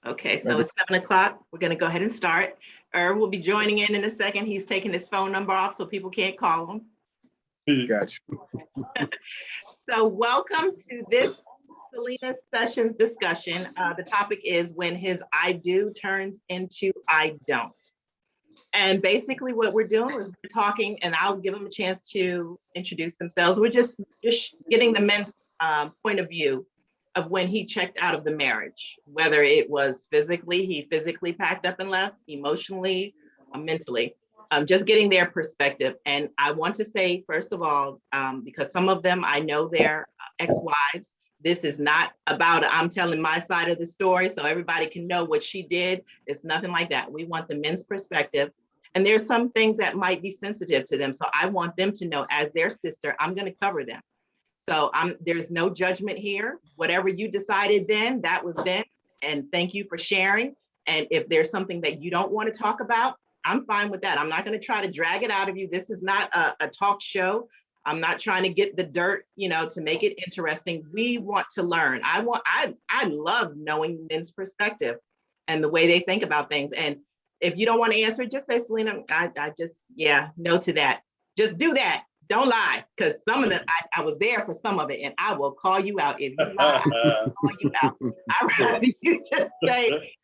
Okay, so it's 7 o'clock. We're going to go ahead and start. Erv will be joining in a second. He's taking his phone number off so people can't call him. Gotcha. So welcome to this Selena Sessions discussion. The topic is when his I do turns into I don't. And basically what we're doing is we're talking, and I'll give them a chance to introduce themselves. We're just getting the men's point of view of when he checked out of the marriage, whether it was he physically packed up and left, emotionally, mentally, just getting their perspective. And I want to say, first of all, because some of them, I know their ex-wives, this is not about, I'm telling my side of the story so everybody can know what she did. It's nothing like that. We want the men's perspective. And there's some things that might be sensitive to them. So I want them to know, as their sister, I'm going to cover them. So there's no judgment here. Whatever you decided then, that was then. And thank you for sharing. And if there's something that you don't want to talk about, I'm fine with that. I'm not going to try to drag it out of you. This is not a talk show. I'm not trying to get the dirt, to make it interesting. We want to learn. I love knowing men's perspective and the way they think about things. And if you don't want to answer it, just say, Selena, I just, no to that. Just do that. Don't lie, because some of them, I was there for some of it, and I will call you out. If you lie, I will call you out. I'd rather you just say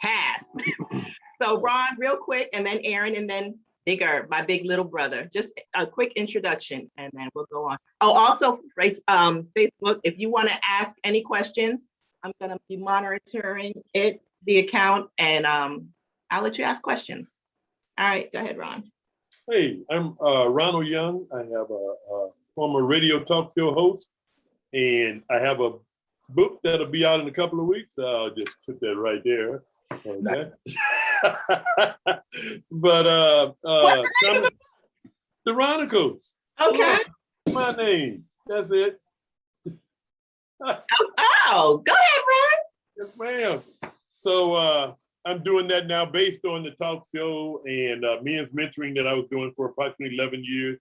pass. So Ron, real quick, and then Aaron, and then Bigger, my big little brother. Just a quick introduction, and then we'll go on. Oh, also, Facebook, if you want to ask any questions, I'm going to be monitoring the account, and I'll let you ask questions. All right, go ahead, Ron. Hey, I'm Ronald Young. I have a former radio talk show host, and I have a book that'll be out in a couple of weeks. I'll just put that right there. Okay. But the Chronicles. Okay. My name. That's it. Oh, go ahead, Ron. Yes, ma'am. So I'm doing that now based on the talk show and men's mentoring that I was doing for approximately 11 years.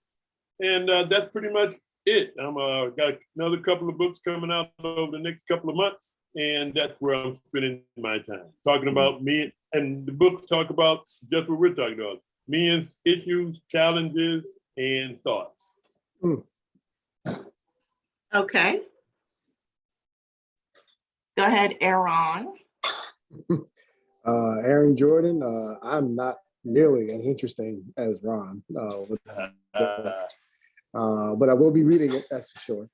And that's pretty much it. I'm got another couple of books coming out over the next couple of months. And that's where I'm spending my time, talking about me. And the books talk about just what we're talking about, men's issues, challenges, and thoughts. Okay. Go ahead, Aaron. Aaron Jordan. I'm not nearly as interesting as Ron, but I will be reading it, that's for sure.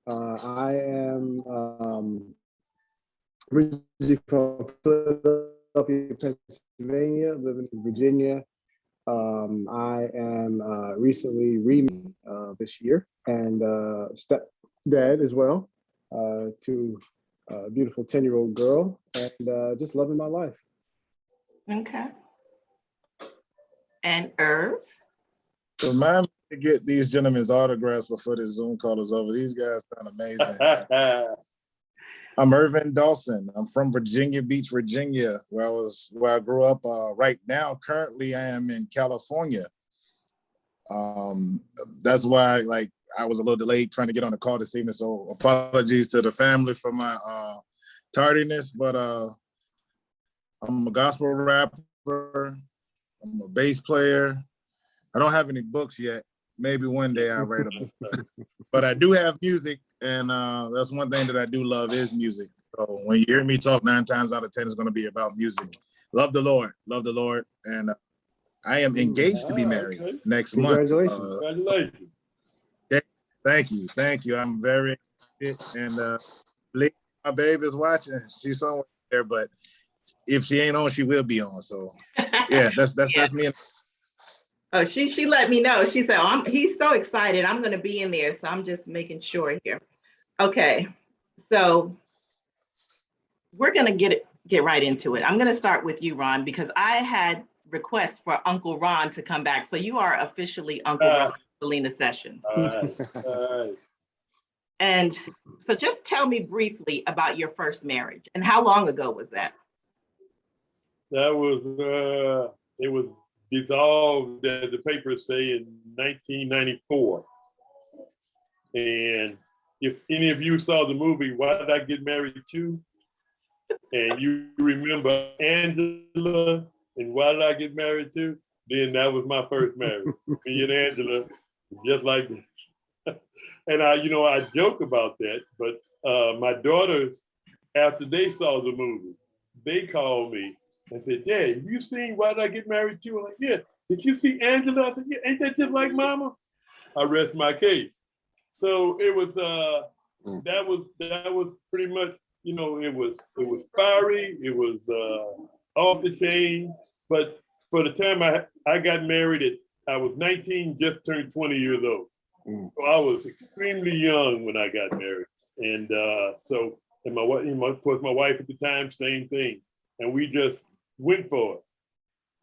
I am originally from Philadelphia, Pennsylvania, living in Virginia. I am recently remarried this year, and stepdad as well to a beautiful 10-year-old girl, and just loving my life. Okay. And Erv? So remind me to get these gentlemen's autographs before this Zoom call is over. These guys sound amazing. I'm Erv Dawson. I'm from Virginia Beach, Virginia, where I grew up. Right now, currently, I am in California. That's why, I was a little delayed trying to get on the call this evening. So apologies to the family for my tardiness. But I'm a gospel rapper. I'm a bass player. I don't have any books yet. Maybe one day I'll write a book. But I do have music, and that's one thing that I do love is music. So when you hear me talk, 9 times out of 10, it's going to be about music. Love the Lord, and I am engaged to be married next month. Congratulations. Congratulations. Thank you. I'm very excited, and my baby's watching. She's somewhere there, but if she ain't on, she will be on. So yeah, that's me. Oh, she let me know. She said, he's so excited. I'm going to be in there. So I'm just making sure here. Okay. So we're going to get right into it. I'm going to start with you, Ron, because I had requests for Uncle Ron to come back. So you are officially Uncle Ron Selena Sessions. All right. And so just tell me briefly about your first marriage and how long ago was that? That was, it was dissolved, as the papers say, in 1994. And if any of you saw the movie, Why Did I Get Married To? And you remember Angela and Why Did I Get Married To? Then that was my first marriage. Me and Angela, just like this. And I joke about that, but my daughters, after they saw the movie, they called me and said, Dad, have you seen Why Did I Get Married To? I'm like, yeah. Did you see Angela? I said, yeah, ain't that just like Mama? I rest my case. So it was that was pretty much, it was fiery, it was off the chain. But for the time I got married I was 19, just turned 20 years old. So I was extremely young when I got married. And and my wife, of course, my wife at the time, same thing. And we just went for it.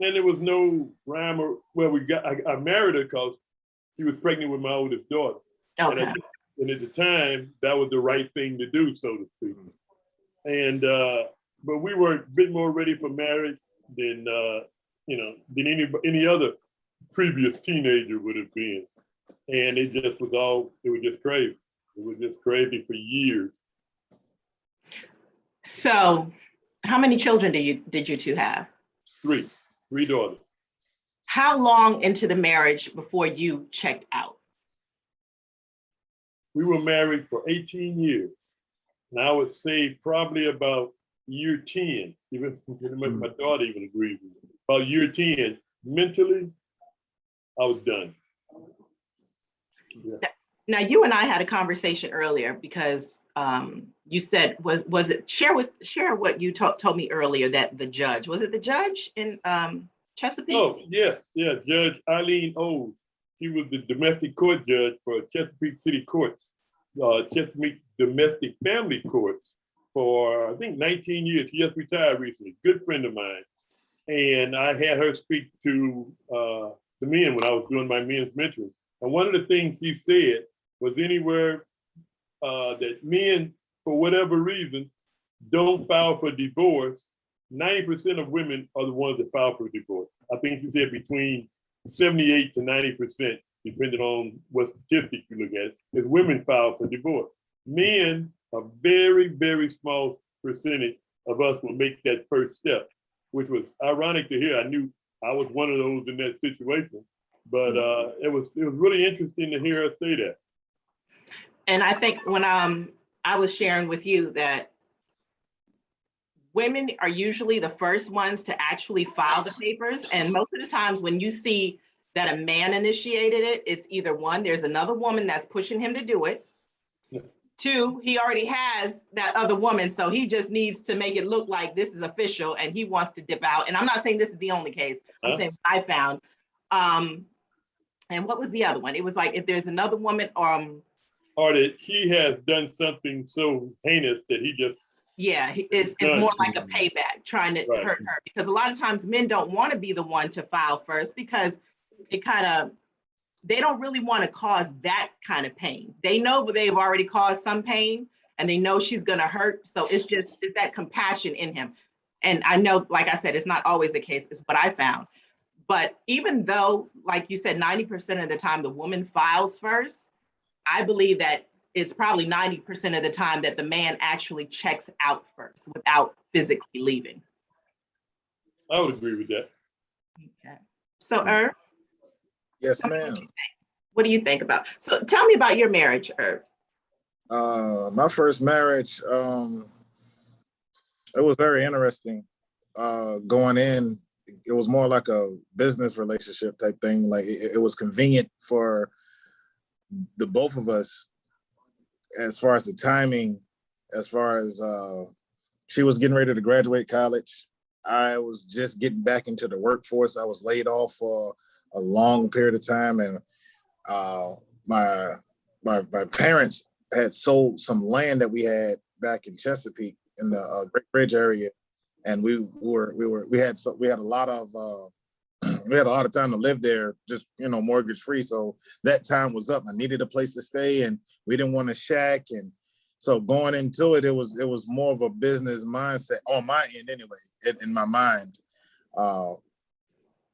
And there was no rhyme or I married her because she was pregnant with my oldest daughter. Okay. And at the time, that was the right thing to do, so to speak. And but we were a bit more ready for marriage than than any other previous teenager would have been. And it was just crazy. It was just crazy for years. So how many children did you two have? Three daughters. How long into the marriage before you checked out? We were married for 18 years. And I would say probably about year 10, even my daughter even agrees with me. About year 10, mentally, I was done. Yeah. Now, you and I had a conversation earlier because you said, was it, share what you told me earlier, that the judge, was it the judge in Chesapeake? Oh, yeah, Judge Eileen O's. She was the domestic court judge for Chesapeake City Courts, Chesapeake Domestic Family Courts for, I think, 19 years. She just retired recently, good friend of mine. And I had her speak to the men when I was doing my men's mentoring. And one of the things she said was anywhere that men, for whatever reason, don't file for divorce, 90% of women are the ones that file for divorce. I think she said between 78 to 90%, depending on what statistic you look at, is women file for divorce. Men, a very, very small percentage of us will make that first step, which was ironic to hear. I knew I was one of those in that situation, but it was really interesting to hear her say that. And I think when I was sharing with you that women are usually the first ones to actually file the papers. And most of the times when you see that a man initiated it, it's either one, there's another woman that's pushing him to do it. Yeah. Two, he already has that other woman, so he just needs to make it look like this is official and he wants to dip out. And I'm not saying this is the only case. I'm saying what I found. And what was the other one? It was like, if there's another woman or that he has done something so heinous that he just it's more like a payback, trying to hurt her, because a lot of times men don't want to be the one to file first because they don't really want to cause that kind of pain. They know they've already caused some pain and they know she's going to hurt. So it's that compassion in him. And I know, like I said, it's not always the case. It's what I found. But even though, like you said, 90% of the time the woman files first, I believe that it's probably 90% of the time that the man actually checks out first without physically leaving. I would agree with that. Okay. So, Erv? Yes, ma'am. What do you think about? So tell me about your marriage, Erv. My first marriage, it was very interesting. Going in, it was more like a business relationship type thing. Like it was convenient for the both of us as far as the timing, as far as she was getting ready to graduate college. I was just getting back into the workforce. I was laid off for a long period of time, and my parents had sold some land that we had back in Chesapeake in the Great Bridge area, and we had a lot of time to live there, just mortgage free. So that time was up. I needed a place to stay, and we didn't want to shack. And so going into it, it was more of a business mindset on my end, anyway. In my mind,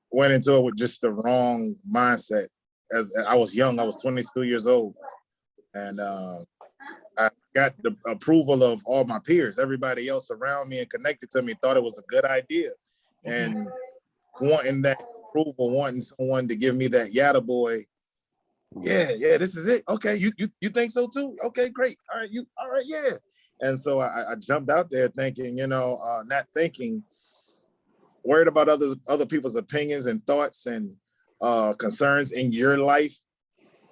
went into it with just the wrong mindset. As I was young, I was 22 years old, and I got the approval of all my peers. Everybody else around me and connected to me thought it was a good idea. And wanting that approval, wanting someone to give me that yatta boy, yeah, this is it. Okay, you think so too? Okay, great. All right, yeah. And so I jumped out there thinking, not thinking, worried about other people's opinions and thoughts and concerns in your life,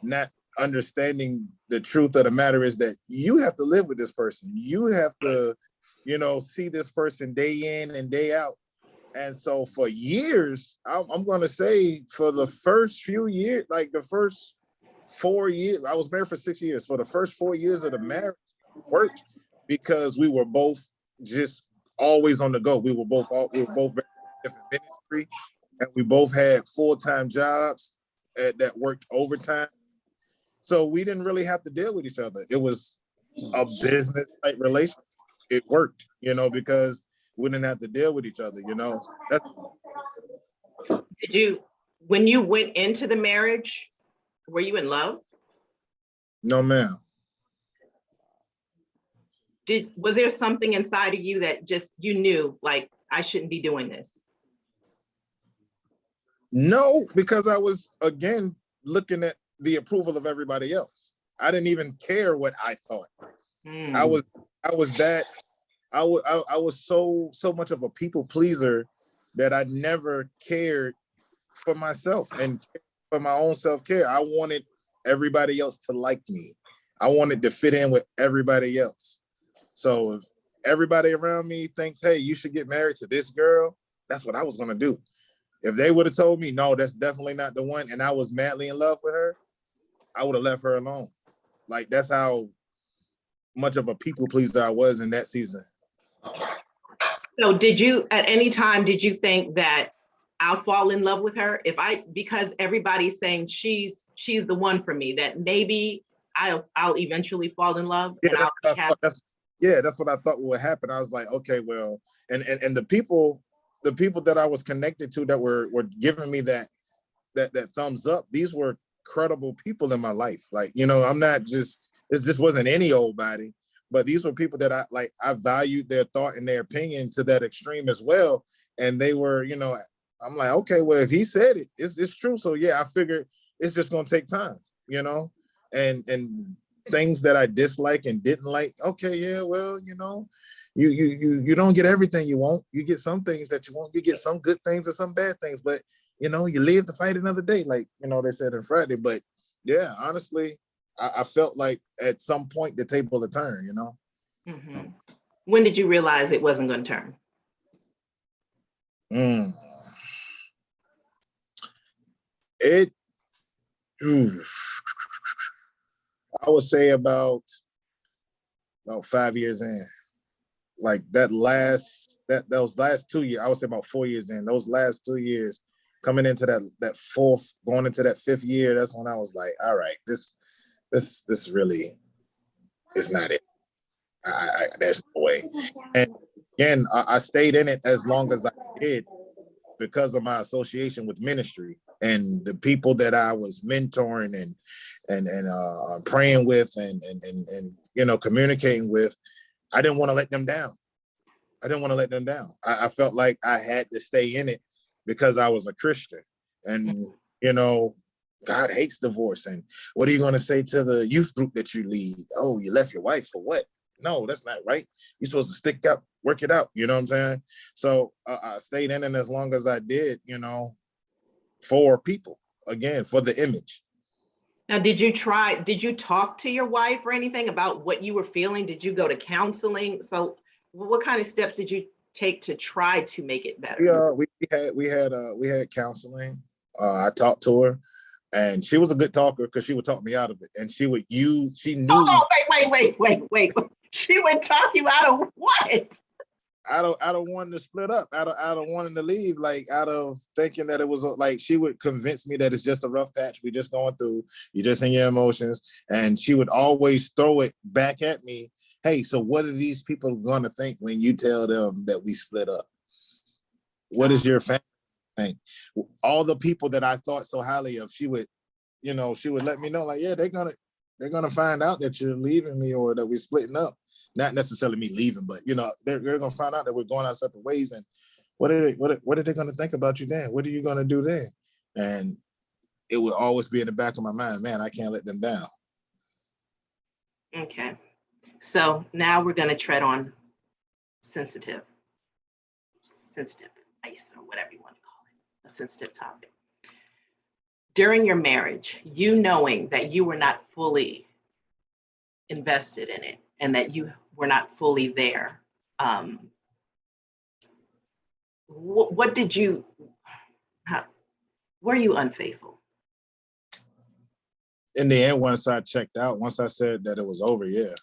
not understanding the truth of the matter is that you have to live with this person. You have to, see this person day in and day out. And so for years, I'm going to say for the first few years, like the first 4 years, I was married for 6 years. For the first 4 years of the marriage, it worked because we were both just always on the go. We were both very different ministry, and we both had full-time jobs that worked overtime. So we didn't really have to deal with each other. It was a business type relationship. It worked, because we didn't have to deal with each other, That's When you went into the marriage, were you in love? no, ma'am. Was there something inside of you that just, you knew, like, I shouldn't be doing this? No, because I was, again, looking at the approval of everybody else. I didn't even care what I thought. I was so much of a people pleaser that I never cared for myself and for my own self-care. I wanted everybody else to like me. I wanted to fit in with everybody else. So if everybody around me thinks, hey, you should get married to this girl, that's what I was going to do. If they would have told me, no, that's definitely not the one, and I was madly in love with her, I would have left her alone. Like, that's how much of a people pleaser I was in that season. So at any time, did you think that I'll fall in love with her because everybody's saying she's the one for me, that maybe I'll eventually fall in love and I'll be happy? That's what I thought would happen. I was like, okay, well, and the people that I was connected to that were giving me that thumbs up, these were credible people in my life. Like, I'm not just, it just wasn't any old body, but these were people that I valued their thought and their opinion to that extreme as well. And they were, I'm like, okay, well, if he said it, it's true. So yeah, I figured it's just gonna take time, and things that I dislike and didn't like. Okay, yeah, well, you don't get everything you want. You get some things that you want. You get some good things and some bad things, but you live to fight another day, like they said in Friday. But yeah, honestly, I felt like at some point the table had turned. Mm-hmm. When did you realize it wasn't going to turn? I would say about 5 years in. Like those last 2 years, I would say about 4 years in. Those last 2 years, coming into that fourth, going into that fifth year, that's when I was like, all right, this really is not it. There's no way. And again, I stayed in it as long as I did because of my association with ministry and the people that I was mentoring and praying with and communicating with. I didn't want to let them down. I felt like I had to stay in it because I was a Christian, and God hates divorce. And what are you going to say to the youth group that you lead? Oh, you left your wife for what? No, that's not right. You're supposed to stick up, work it out. You know what I'm saying? So I stayed in it as long as I did, for people, again, for the image. Now, did you talk to your wife or anything about what you were feeling? Did you go to counseling? So what kind of steps did you take to try to make it better? Yeah, we had counseling. I talked to her, and she was a good talker because she would talk me out of it. And she knew. Oh, wait. She would talk you out of what? Out of wanting to split up, out of wanting to leave, like out of thinking that it was like she would convince me that it's just a rough patch. We just going through, you just in your emotions. And she would always throw it back at me. Hey, so what are these people going to think when you tell them that we split up? What is your family think? All the people that I thought so highly of, she would let me know, like, yeah, they're gonna, they're gonna find out that you're leaving me or that we're splitting up. Not necessarily me leaving, but they're gonna find out that we're going our separate ways. And what are they gonna think about you then? What are you gonna do then? And it will always be in the back of my mind, man, I can't let them down. Okay. So now we're going to tread on sensitive ice, or whatever you want to call it, a sensitive topic. During your marriage, you knowing that you were not fully invested in it and that you were not fully there, what did you, were you unfaithful? In the end, once I checked out, once I said that it was over, yeah.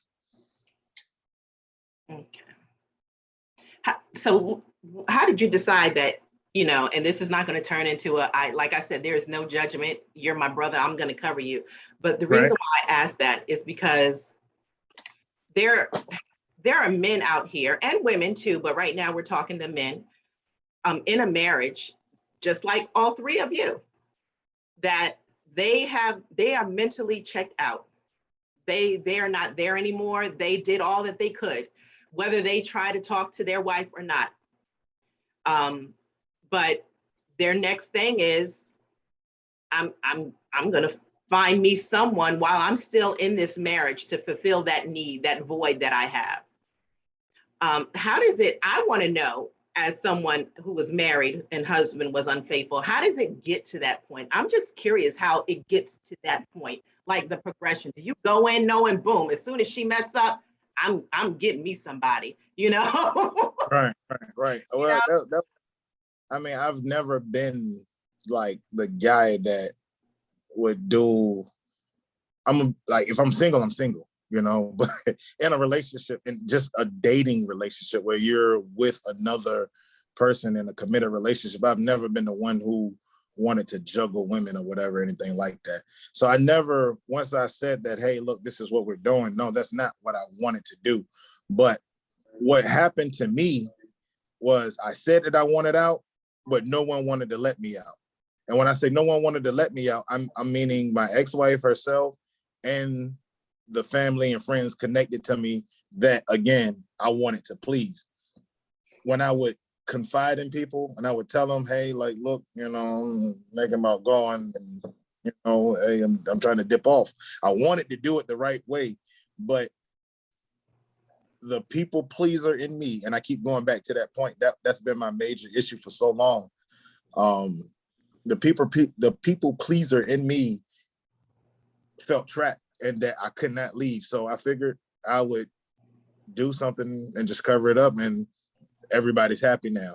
Okay. So how did you decide that, and this is not going to turn into like I said, there is no judgment. You're my brother. I'm going to cover you. But the reason why I asked that is because there are men out here and women too, but right now we're talking to men in a marriage, just like all three of you, that they are mentally checked out. They are not there anymore. They did all that they could, whether they try to talk to their wife or not. But their next thing is, I'm gonna find me someone while I'm still in this marriage to fulfill that need, that void that I have. How does it, I want to know, as someone who was married and husband was unfaithful, how does it get to that point? I'm just curious how it gets to that point, like the progression. Do you go in knowing, boom, as soon as she messed up, I'm getting me somebody, Right. Well, I've never been like the guy that would do, if I'm single, I'm single, but in a relationship, in just a dating relationship where you're with another person in a committed relationship, I've never been the one who wanted to juggle women or whatever, anything like that. So I never, once I said that, hey, look, this is what we're doing. No, that's not what I wanted to do. But what happened to me was I said that I wanted out, but no one wanted to let me out. And when I say no one wanted to let me out, I'm meaning my ex-wife herself and the family and friends connected to me that, again, I wanted to please. When I would confide in people and I would tell them, hey, like, look, I'm thinking about going and, hey, I'm trying to dip off. I wanted to do it the right way, but the people pleaser in me, and I keep going back to that point, that's been my major issue for so long. The people pleaser in me felt trapped and that I could not leave. So I figured I would do something and just cover it up, and everybody's happy now.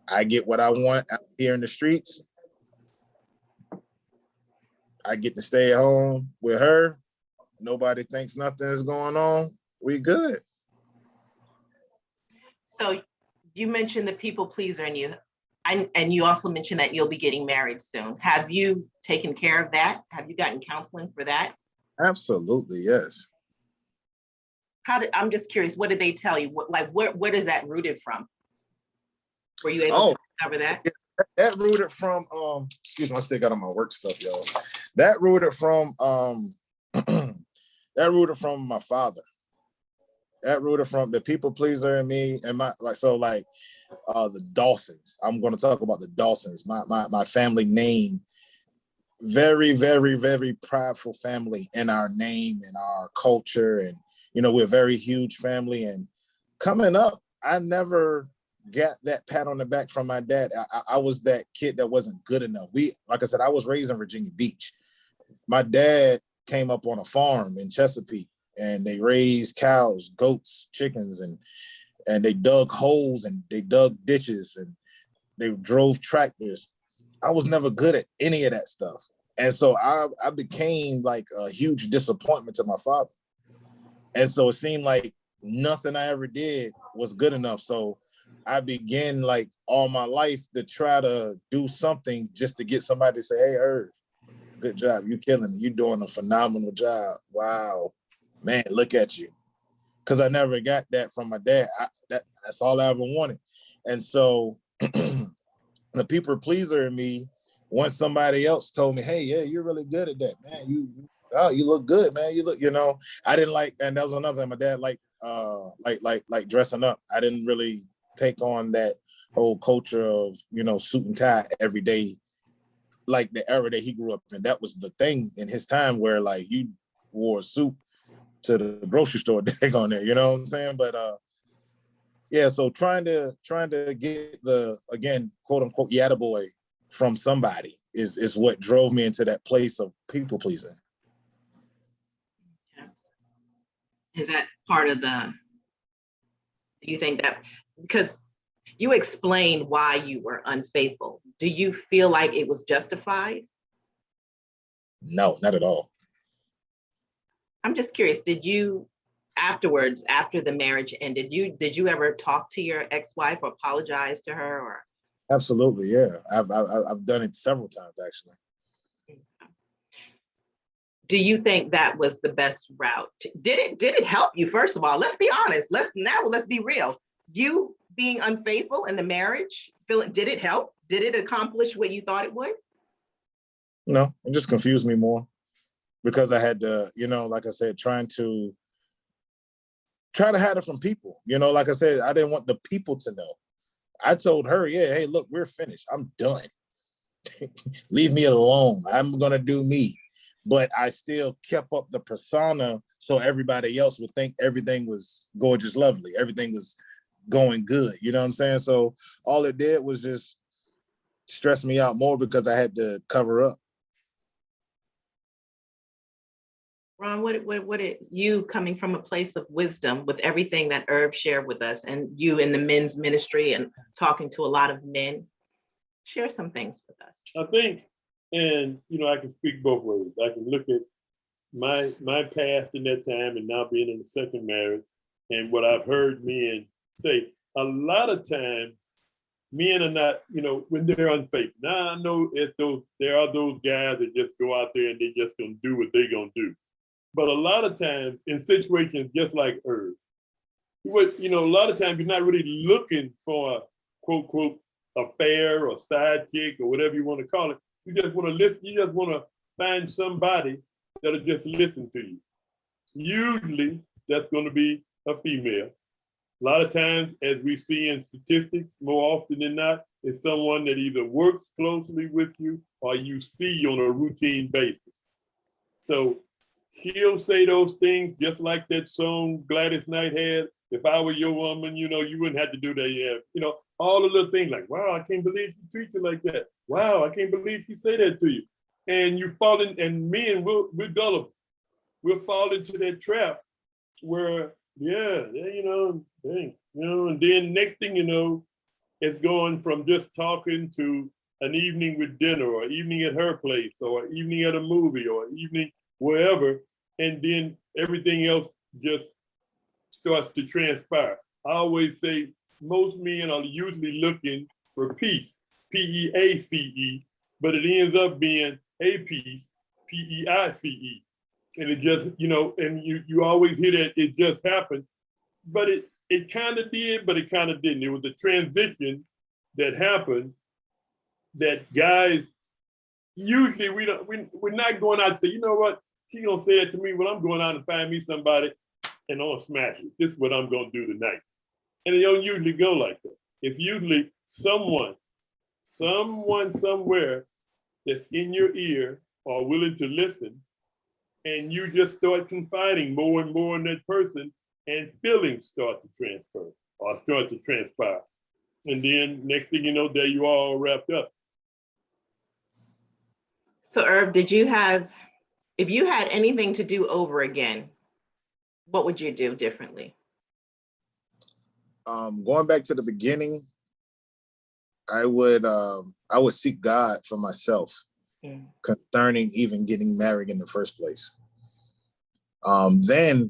I get what I want out here in the streets. I get to stay at home with her. Nobody thinks nothing is going on. We good. So you mentioned the people pleaser in you, and you also mentioned that you'll be getting married soon. Have you taken care of that? Have you gotten counseling for that? Absolutely, yes. I'm just curious, what did they tell you? What is that rooted from? Were you able to discover that? That rooted from, excuse me, I still got on my work stuff, y'all. That rooted from, my father. That rooted from the people pleaser in me and the Dawsons. I'm going to talk about the Dawsons, my family name. Very, very, very prideful family in our name and our culture. And, we're a very huge family. And coming up, I never got that pat on the back from my dad. I was that kid that wasn't good enough. Like I said, I was raised in Virginia Beach. My dad came up on a farm in Chesapeake, and they raised cows, goats, chickens, and they dug holes and they dug ditches and they drove tractors. I was never good at any of that stuff. And so I became like a huge disappointment to my father. And so it seemed like nothing I ever did was good enough. So I began like all my life to try to do something just to get somebody to say, hey, Erv, good job. You killing it. You're doing a phenomenal job. Wow, man, look at you. Because I never got that from my dad. That's all I ever wanted. And so the people pleaser in me, once somebody else told me, hey, yeah, you're really good at that, man. oh, you look good, man. You look, I didn't like, and that was another thing. My dad liked dressing up. I didn't really take on that whole culture of, suit and tie every day, like the era that he grew up in. That was the thing in his time where like you wore a suit to the grocery store on there, you know what I'm saying? But yeah, so trying to get the, again, quote unquote, yatta boy from somebody is what drove me into that place of people pleasing. Is that part of do you think that, because you explained why you were unfaithful, do you feel like it was justified? No, not at all. I'm just curious, did you afterwards, after the marriage ended, did you ever talk to your ex-wife or apologize to her? Or absolutely, yeah. I've done it several times, actually. Do you think that was the best route? Did it help you? First of all, let's be honest. Let's be real. You being unfaithful in the marriage, did it help? Did it accomplish what you thought it would? No, it just confused me more because I had to, like I said, try to hide it from people. Like I said, I didn't want the people to know. I told her, yeah, hey, look, we're finished. I'm done. Leave me alone. I'm going to do me. But I still kept up the persona so everybody else would think everything was gorgeous, lovely. Everything was going good. You know what I'm saying? So all it did was just stress me out more because I had to cover up. Ron, what you, coming from a place of wisdom with everything that Erv shared with us, and you in the men's ministry and talking to a lot of men, share some things with us. I think, and I can speak both ways. I can look at my past in that time and now being in the second marriage, and what I've heard men say. A lot of times, men are not, when they're unfaithful. Now I know there are those guys that just go out there and they just gonna do what they're gonna do. But a lot of times in situations just like Erv, a lot of times you're not really looking for a quote, quote, affair or side chick or whatever you want to call it. You just want to listen. You just want to find somebody that'll just listen to you. Usually that's going to be a female. A lot of times, as we see in statistics, more often than not, it's someone that either works closely with you or you see on a routine basis. So she'll say those things just like that song Gladys Knight had. If I were your woman, you wouldn't have to do that. Yeah. All the little things like, wow, I can't believe she treats you like that. Wow, I can't believe she said that to you. And you fall in, and men, we're gullible. We'll fall into that trap where, and then next thing you know, it's going from just talking to an evening with dinner or evening at her place or evening at a movie or evening wherever, and then everything else just starts to transpire. I always say most men are usually looking for peace, P-E-A-C-E, but it ends up being a peace, P-E-I-C-E. And it just, and you always hear that it just happened, but it kind of did, but it kind of didn't. It was a transition that happened that guys, usually we're not going out and say, you know what, she's gonna say it to me when I'm going out and find me somebody and I'm gonna smash it. This is what I'm gonna do tonight. And it don't usually go like that. It's usually someone somewhere that's in your ear or willing to listen, and you just start confiding more and more in that person, and feelings start to transfer or start to transpire. And then next thing you know, there you are all wrapped up. So Erv, if you had anything to do over again, what would you do differently? Going back to the beginning, I would seek God for myself concerning even getting married in the first place. Then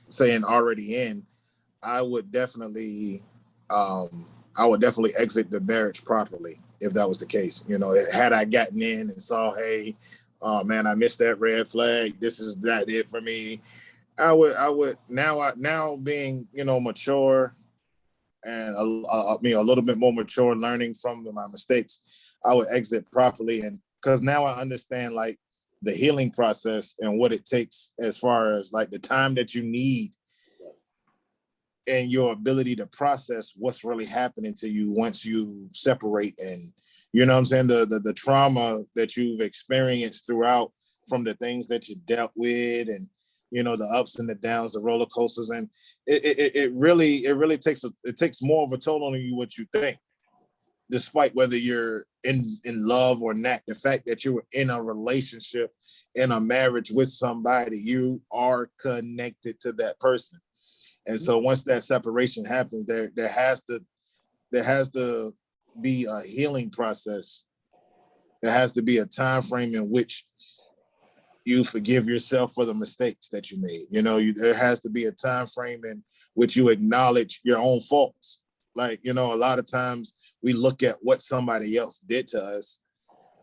saying already in, I would definitely exit the marriage properly if that was the case. Had I gotten in and saw, hey, oh man, I missed that red flag. This is not it for me. I would now being, mature and a little bit more mature, learning from my mistakes, I would exit properly. And because now I understand, like, the healing process and what it takes as far as like the time that you need and your ability to process what's really happening to you once you separate. And you know what I'm saying, the trauma that you've experienced throughout, from the things that you dealt with, and you know, the ups and the downs, the roller coasters, and it really takes more of a toll on you what you think, despite whether you're in love or not. The fact that you were in a relationship, in a marriage with somebody, you are connected to that person. And so once that separation happens, there has to be a healing process. There has to be a time frame in which you forgive yourself for the mistakes that you made. You know, there has to be a time frame in which you acknowledge your own faults. Like, you know, a lot of times we look at what somebody else did to us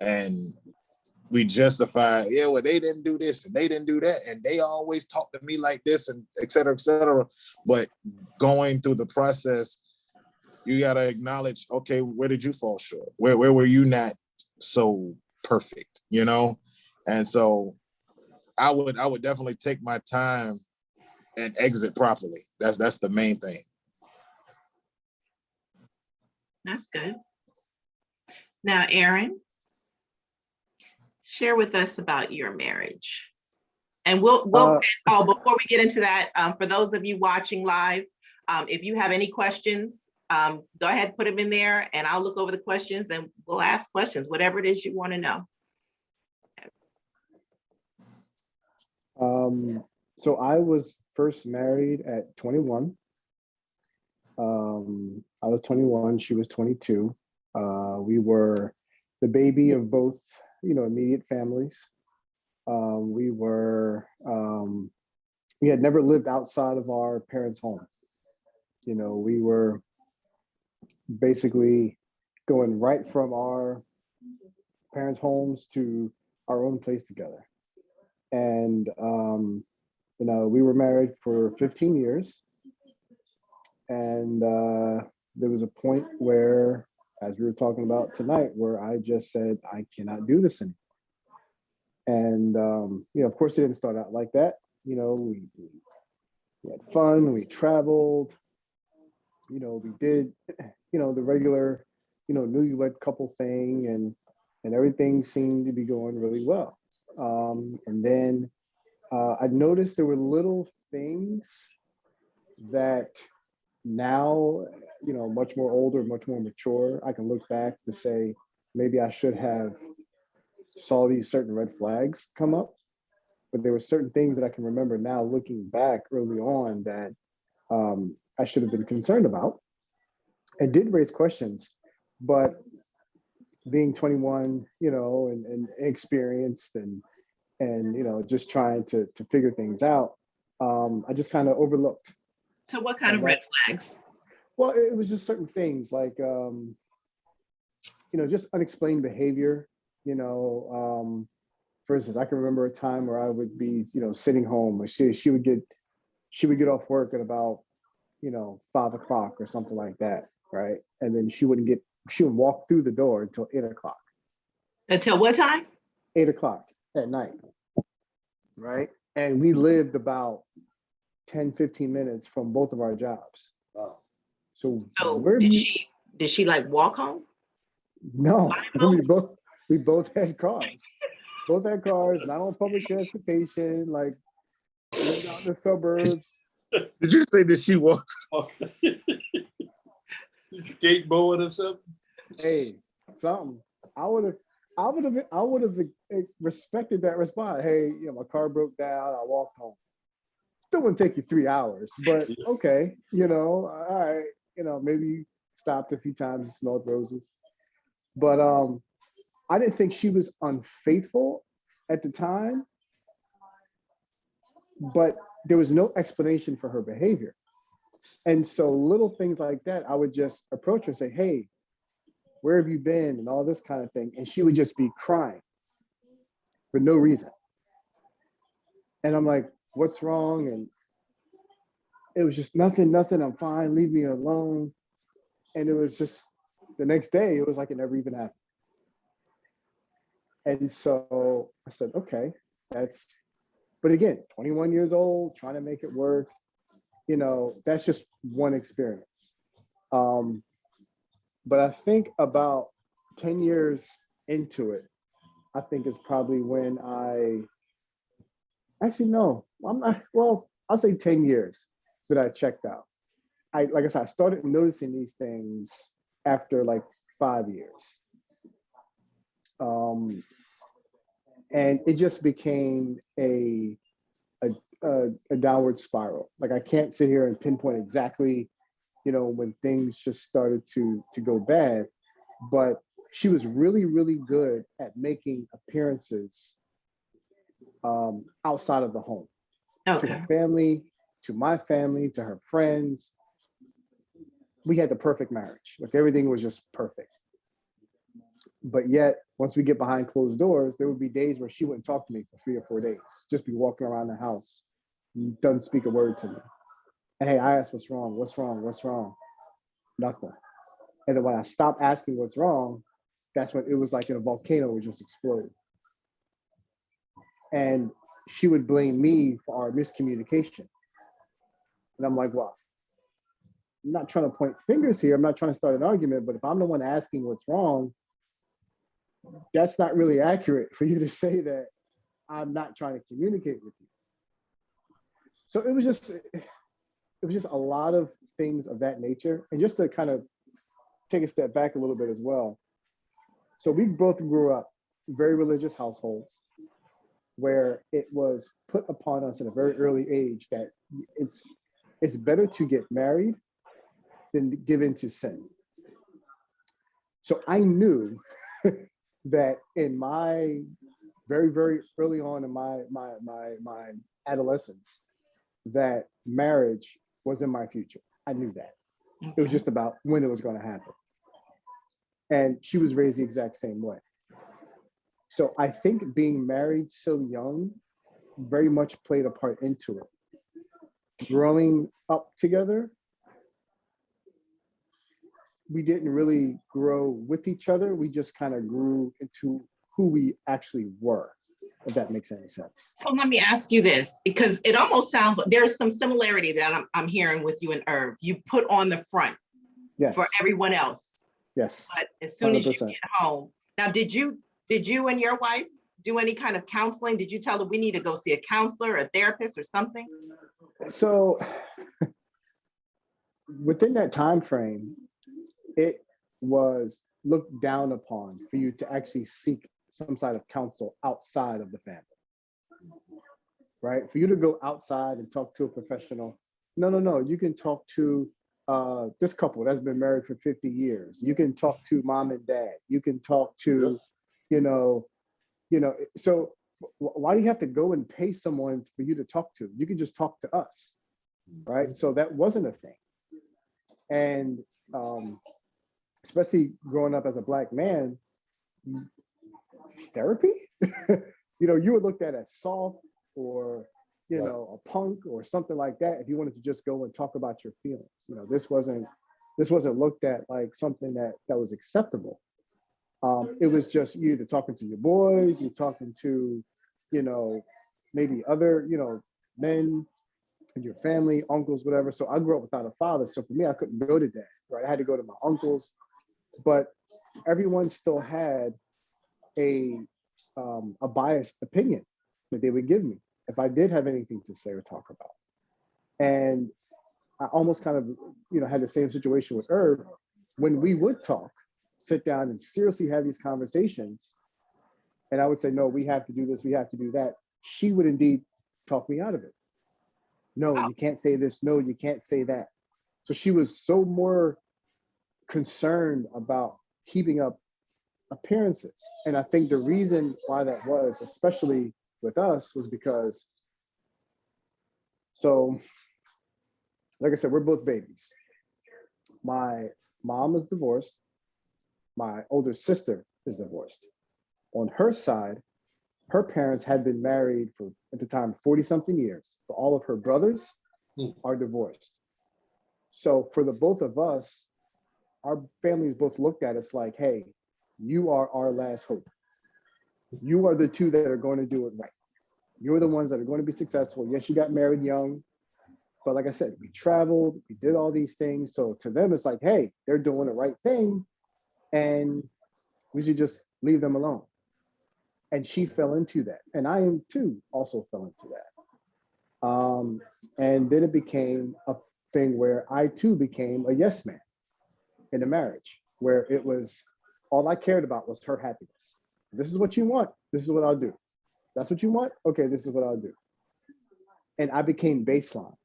and we justify, yeah, well, they didn't do this and they didn't do that, and they always talk to me like this, and et cetera, et cetera. But going through the process, you got to acknowledge, okay, where did you fall short? Where were you not so perfect, you know? And so I would definitely take my time and exit properly. That's the main thing. That's good. Now, Aaron, share with us about your marriage. And we'll before we get into that, for those of you watching live, if you have any questions, go ahead, put them in there, and I'll look over the questions and we'll ask questions, whatever it is you want to know. So I was first married at 21. I was 21, she was 22. We were the baby of both, you know, immediate families. We had never lived outside of our parents' home. You know, we were basically going right from our parents' homes to our own place together. And, you know, we were married for 15 years. And there was a point where, as we were talking about tonight, where I just said, I cannot do this anymore. And, you know, of course, it didn't start out like that. You know, we had fun, we traveled, you know, we did, you know, the regular, you know, newlywed couple thing, and everything seemed to be going really well. And then I noticed there were little things that now, you know, much more older, much more mature, I can look back to say, maybe I should have saw these certain red flags come up. But there were certain things that I can remember now looking back early on that I should have been concerned about and did raise questions. But being 21, you know, and experienced and you know, just trying to figure things out, I just kind of overlooked. So what kind of red flags? Well, it was just certain things like, you know, just unexplained behavior. You know, for instance, I can remember a time where I would be, you know, sitting home, or she would get off work at about, you know, 5 o'clock or something like that, right? And then she would walk through the door until 8 o'clock. Until what time? 8 o'clock at night, right? And we lived about 10, 15 minutes from both of our jobs. Wow. So where did she like walk home? No, we both had cars. Both had cars, not on public transportation, like lived out in the suburbs. Did you say that she walk? Skateboard or something? Hey, something. I would have respected that response. Hey, you know, my car broke down, I walked home. Still wouldn't take you 3 hours, but okay, you know, all right, you know, maybe you stopped a few times and smelled roses. But I didn't think she was unfaithful at the time, but there was no explanation for her behavior. And so little things like that, I would just approach her and say, hey, where have you been? And all this kind of thing. And she would just be crying for no reason. And I'm like, what's wrong? And it was just nothing, I'm fine, leave me alone. And it was just the next day, it was like it never even happened. And so I said, okay, but again, 21 years old, trying to make it work, that's just one experience. But I think about 10 years into it, I think is probably when no, I'm not, well, I'll say 10 years that I checked out. Like I said, I started noticing these things after like 5 years. And it just became a downward spiral. Like I can't sit here and pinpoint exactly, when things just started to go bad, but she was really, really good at making appearances outside of the home. To her family, to my family, to her friends. We had the perfect marriage. Like everything was just perfect. But yet, once we get behind closed doors, there would be days where she wouldn't talk to me for 3 or 4 days, just be walking around the house, doesn't speak a word to me. And hey, I asked, what's wrong? What's wrong? What's wrong? Nothing. And then when I stopped asking what's wrong, that's when it was like in a volcano would just explode. And she would blame me for our miscommunication. And I'm like, well, I'm not trying to point fingers here. I'm not trying to start an argument, but if I'm the one asking what's wrong, that's not really accurate for you to say that I'm not trying to communicate with you. So it was just a lot of things of that nature. And just to kind of take a step back a little bit as well. So we both grew up in very religious households where it was put upon us at a very early age that it's better to get married than give in to sin. So I knew that in my very, very early on in my adolescence, that marriage was in my future. I knew that. It was just about when it was going to happen. And she was raised the exact same way. So I think being married so young very much played a part into it. Growing up together, we didn't really grow with each other. We just kind of grew into who we actually were, if that makes any sense. So let me ask you this, because it almost sounds like there's some similarity that I'm hearing with you and Erv. You put on the front for everyone else. Yes. But as soon 100%. As you get home, now, did you and your wife do any kind of counseling? Did you tell her we need to go see a counselor, a therapist, or something? So within that time frame, it was looked down upon for you to actually seek some sort of counsel outside of the family, right? For you to go outside and talk to a professional, no, you can talk to this couple that's been married for 50 years. You can talk to mom and dad. You can talk to, so why do you have to go and pay someone for you to talk to? You can just talk to us, right? So that wasn't a thing. And especially growing up as a Black man, therapy, you were looked at as soft or, a punk or something like that if you wanted to just go and talk about your feelings. This wasn't looked at like something that was acceptable. It was just you either talking to your boys, you're talking to, maybe other, men in your family, uncles, whatever. So I grew up without a father. So for me, I couldn't go to dad, right? I had to go to my uncles, but everyone still had a biased opinion that they would give me if I did have anything to say or talk about. And I almost kind of, had the same situation with Erv. When we would talk, sit down and seriously have these conversations, and I would say, no, we have to do this, we have to do that. She would indeed talk me out of it. No, you can't say this. No, you can't say that. So she was so more concerned about keeping up appearances. And I think the reason why that was, especially with us, was because, so like I said, we're both babies. My mom is divorced. My older sister is divorced. On her side, her parents had been married for, at the time, 40 something years. So all of her brothers are divorced. So for the both of us, our families both looked at us like, hey, you are our last hope. You are the two that are going to do it right. You're the ones that are going to be successful. Yes, you got married young, but like I said, we traveled, we did all these things. So to them, it's like, hey, they're doing the right thing, and we should just leave them alone. And she fell into that, and I am too also fell into that. And then it became a thing where I too became a yes man in a marriage, where it was all I cared about was her happiness. This is what you want. This is what I'll do. That's what you want. Okay, this is what I'll do. And I became baseline,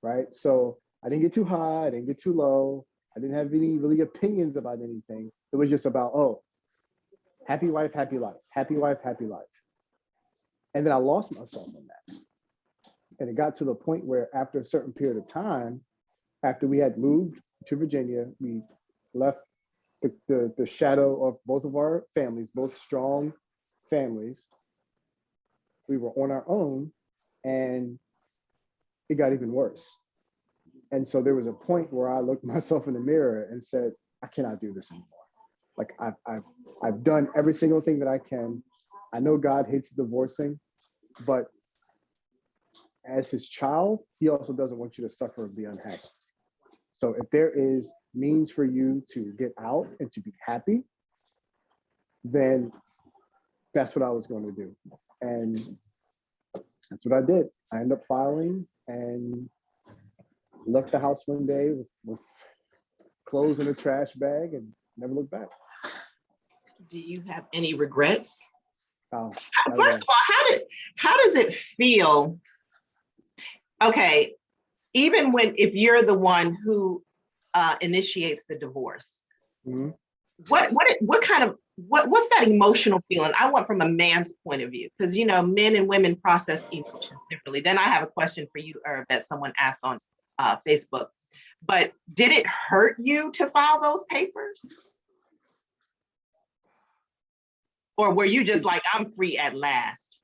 right? So I didn't get too high. I didn't get too low. I didn't have any really opinions about anything. It was just about, oh, happy wife, happy life. Happy wife, happy life. And then I lost myself in that. And it got to the point where after a certain period of time, after we had moved to Virginia, we left the shadow of both of our families, both strong families. We were on our own, and it got even worse. And so there was a point where I looked myself in the mirror and said, I cannot do this anymore. Like I've done every single thing that I can. I know God hates divorcing, but as his child, he also doesn't want you to suffer and be unhappy. So if there is means for you to get out and to be happy, then that's what I was going to do. And that's what I did. I ended up filing and left the house one day with clothes in a trash bag and never looked back. Do you have any regrets? Oh, First of all, how does it feel? Okay, even if you're the one who initiates the divorce, mm-hmm. what's that emotional feeling? I want from a man's point of view, because men and women process emotions differently. Then I have a question for you, Erv, that someone asked on Facebook. But did it hurt you to file those papers? Or were you just like, I'm free at last?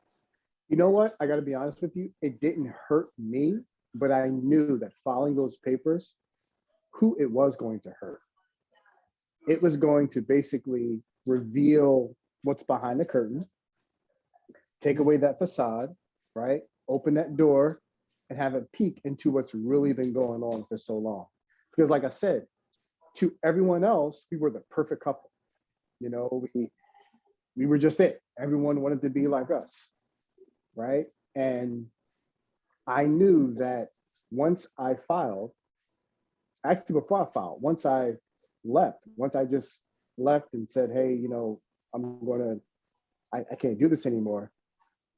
You know what? I got to be honest with you. It didn't hurt me, but I knew that filing those papers, who it was going to hurt. It was going to basically reveal what's behind the curtain, take away that facade, right? Open that door and have a peek into what's really been going on for so long. Because like I said, to everyone else, we were the perfect couple. We were just it. Everyone wanted to be like us, right? And I knew that once I filed, actually before I filed, once I just left and said, hey, I can't do this anymore.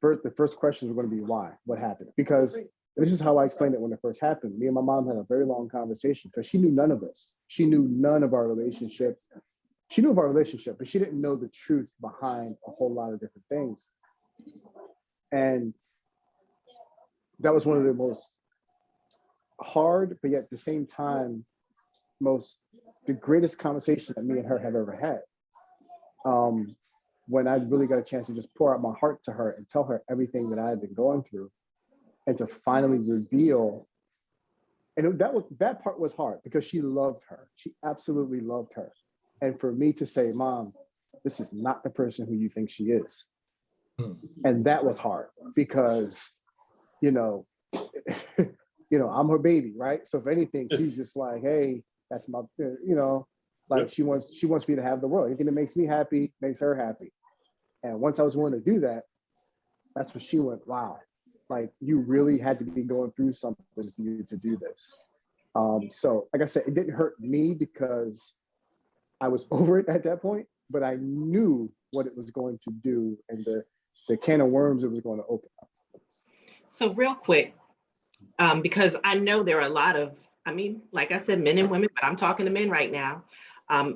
The first questions were going to be why, what happened? Because this is how I explained it when it first happened. Me and my mom had a very long conversation because she knew none of this. She knew none of our relationship. She knew of our relationship, but she didn't know the truth behind a whole lot of different things. And that was one of the most hard, but yet at the same time, the greatest conversation that me and her have ever had. When I really got a chance to just pour out my heart to her and tell her everything that I had been going through, and to finally reveal. And that part was hard because she loved her. She absolutely loved her. And for me to say, Mom, this is not the person who you think she is. And that was hard because, I'm her baby, right? So if anything, she's just like, hey, that's my, she wants me to have the world. Anything that makes me happy makes her happy. And once I was willing to do that, that's when she went, wow, like you really had to be going through something for you to do this. So like I said, it didn't hurt me because I was over it at that point, but I knew what it was going to do and the can of worms it was going to open up. So real quick, because I know there are a lot of, like I said, men and women, but I'm talking to men right now.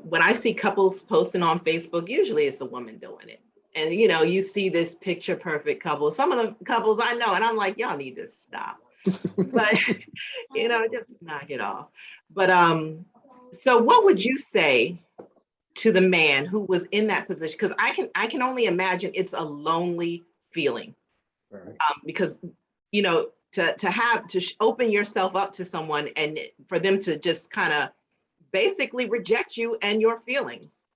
When I see couples posting on Facebook, usually it's the woman doing it. And, you see this picture perfect couple. Some of the couples I know, and I'm like, y'all need to stop. But, just knock it off. But so what would you say to the man who was in that position? Because I can only imagine it's a lonely feeling. Right. Because, to open yourself up to someone and for them to just kind of basically reject you and your feelings.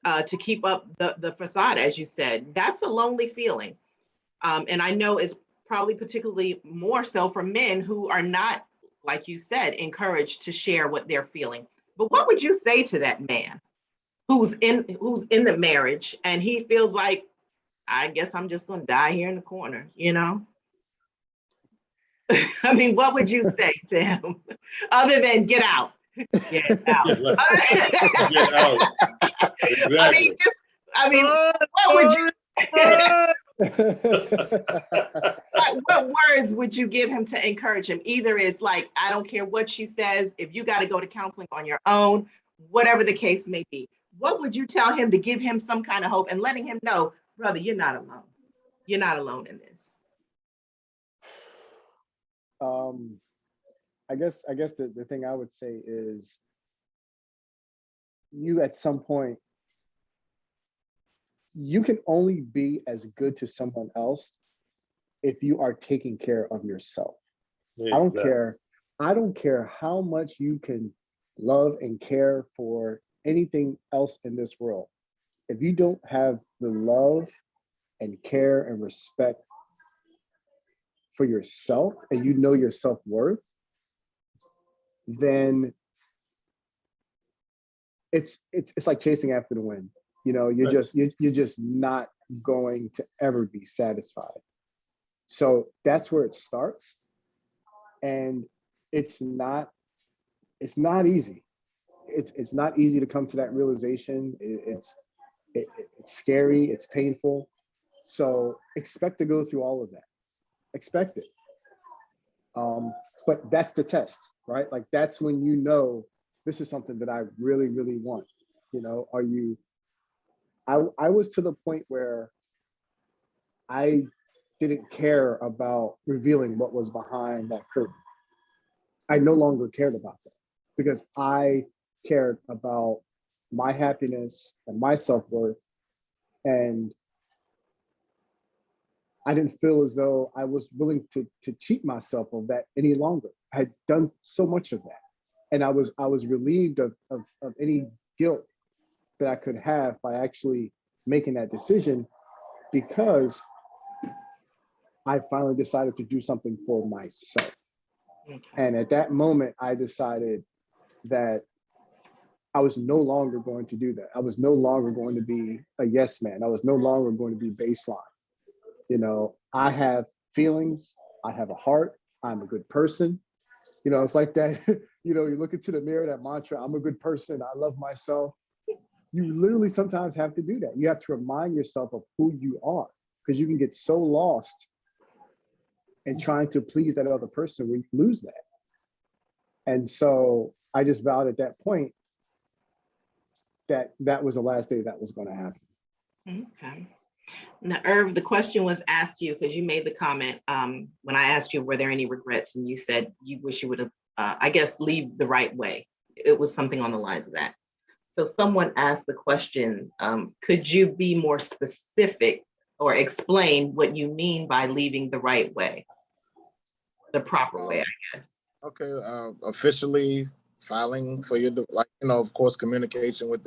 to keep up the facade, as you said. That's a lonely feeling. And I know it's probably particularly more so for men who are not, like you said, encouraged to share what they're feeling. But what would you say to that man who's in the marriage and he feels like, I guess I'm just going to die here in the corner, you know? I mean, what would you say to him other than get out? Get out. Get out. Exactly. I mean, what would you what words would you give him to encourage him? Either it's like, I don't care what she says, if you got to go to counseling on your own, whatever the case may be. What would you tell him to give him some kind of hope and letting him know, brother, you're not alone. You're not alone in this. I guess the thing I would say is, you at some point, you can only be as good to someone else if you are taking care of yourself. Exactly. I don't care how much you can love and care for anything else in this world. If you don't have the love and care and respect for yourself, and you know your self-worth, then it's like chasing after the wind. You know, you're just not going to ever be satisfied. So that's where it starts. And it's not easy. It's not easy to come to that realization. It's scary, it's painful. So expect to go through all of that. Expect it. But that's the test, right? Like, that's when you know this is something that I really, really want. You know, I was to the point where I didn't care about revealing what was behind that curtain. I no longer cared about that because I cared about my happiness and my self-worth. And I didn't feel as though I was willing to cheat myself of that any longer. I had done so much of that. And I was relieved of any guilt that I could have by actually making that decision, because I finally decided to do something for myself. Okay. And at that moment, I decided that I was no longer going to do that. I was no longer going to be a yes man. I was no longer going to be baseline. You know, I have feelings, I have a heart, I'm a good person. You know, it's like that, you know, you look into the mirror, that mantra, I'm a good person, I love myself. You literally sometimes have to do that. You have to remind yourself of who you are, because you can get so lost in trying to please that other person where you lose that. And so I just vowed at that point that that was the last day that was going to happen. Okay. Now, Erv, the question was asked to you because you made the comment when I asked you, were there any regrets? And you said you wish you would have, I guess, leave the right way. It was something on the lines of that. So someone asked the question, could you be more specific or explain what you mean by leaving the right way? The proper way, I guess. Okay, officially filing for your, like, you know, of course, communication with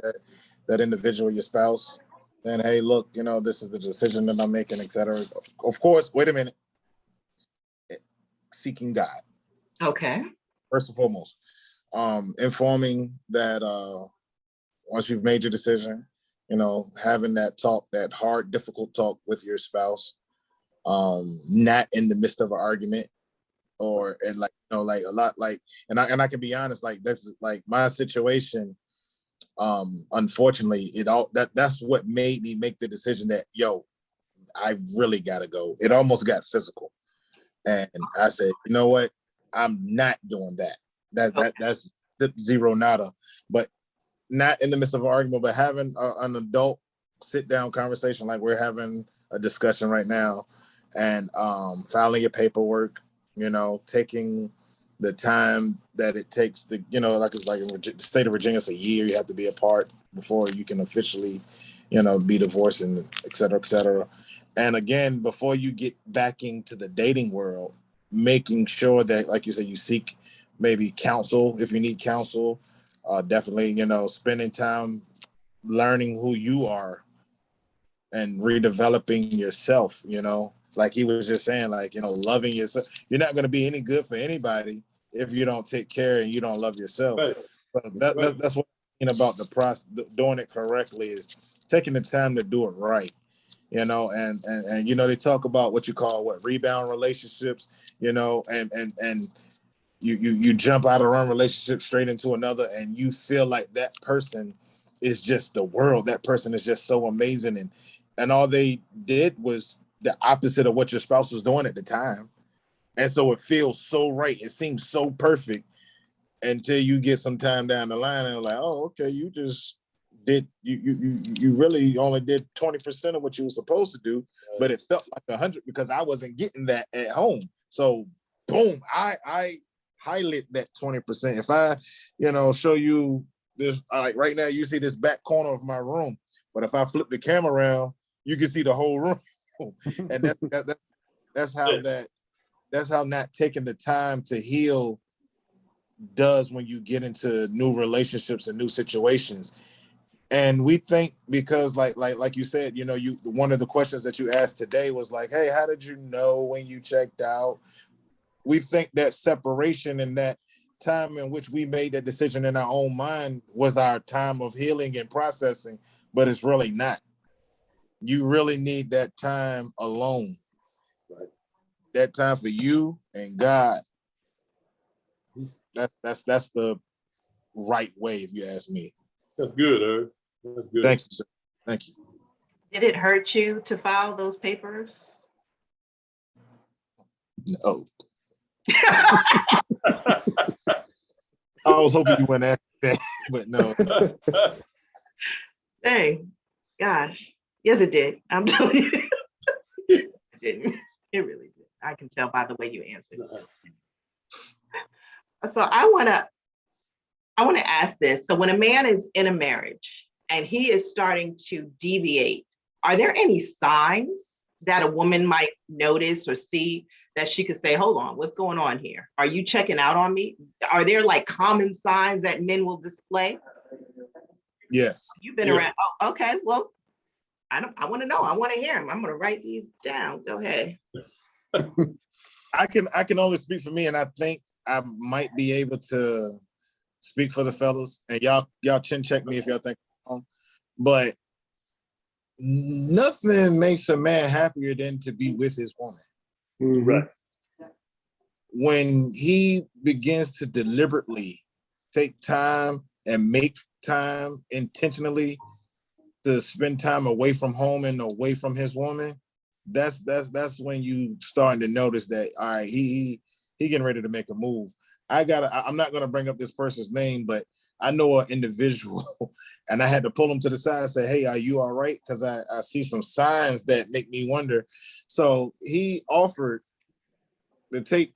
that individual, your spouse, and hey, look, you know, this is the decision that I'm making, etc. Of course, wait a minute, seeking God. Okay. First and foremost, informing that once you've made your decision, you know, having that talk, that hard, difficult talk with your spouse, not in the midst of an argument, or and like, you know, like a lot, like, and I can be honest, like, that's like my situation. Unfortunately, that's what made me make the decision that, yo, I really gotta go. It almost got physical, and I said, you know what, I'm not doing that. That's zero nada. But not in the midst of an argument, but having an adult sit down conversation like we're having a discussion right now, and filing your paperwork, you know, taking the time that it takes to, you know, like, it's like in the state of Virginia, it's a year you have to be apart before you can officially, you know, be divorced, and et cetera, et cetera. And again, before you get back into the dating world, making sure that, like you said, you seek maybe counsel if you need counsel. Definitely, you know, spending time learning who you are and redeveloping yourself, like he was just saying, like, loving yourself. You're not going to be any good for anybody if you don't take care and you don't love yourself. Right. But that's what I mean about the process, doing it correctly is taking the time to do it right. And they talk about what you call rebound relationships, and you jump out of one relationship straight into another, and you feel like that person is just the world. That person is just so amazing, and all they did was the opposite of what your spouse was doing at the time, and so it feels so right. It seems so perfect until you get some time down the line, and like, oh, okay, you just did you really only did 20% of what you were supposed to do, but it felt like 100 because I wasn't getting that at home. So boom, I highlight that 20%. If I, show you this, like right now, you see this back corner of my room, but if I flip the camera around, you can see the whole room. And that's how not taking the time to heal does when you get into new relationships and new situations. And we think because like you said, one of the questions that you asked today was like, hey, how did you know when you checked out? We think that separation and that time in which we made that decision in our own mind was our time of healing and processing, but it's really not. You really need that time alone. Right. That time for you and God. That's the right way, if you ask me. That's good, Erv. That's good. Thank you, sir. Thank you. Did it hurt you to file those papers? No. I was hoping you wouldn't ask that, but no. Dang, gosh. Yes, it did. I'm telling you. It didn't. It really did. I can tell by the way you answered. So I want to ask this. So when a man is in a marriage and he is starting to deviate, are there any signs that a woman might notice or see that she could say, hold on, what's going on here? Are you checking out on me? Are there like common signs that men will display? Yes. You've been around. Oh, okay. Well, I want to know. I want to hear them. I'm going to write these down. Go ahead. I can only speak for me, and I think I might be able to speak for the fellas, and y'all chin check me if y'all think I'm wrong. But nothing makes a man happier than to be with his woman. Mm-hmm. Right. When he begins to deliberately take time and make time intentionally to spend time away from home and away from his woman, that's when you starting to notice that, all right, he getting ready to make a move. I'm not going to bring up this person's name, but I know an individual and I had to pull him to the side and say, hey, are you all right? Because I see some signs that make me wonder. So he offered to take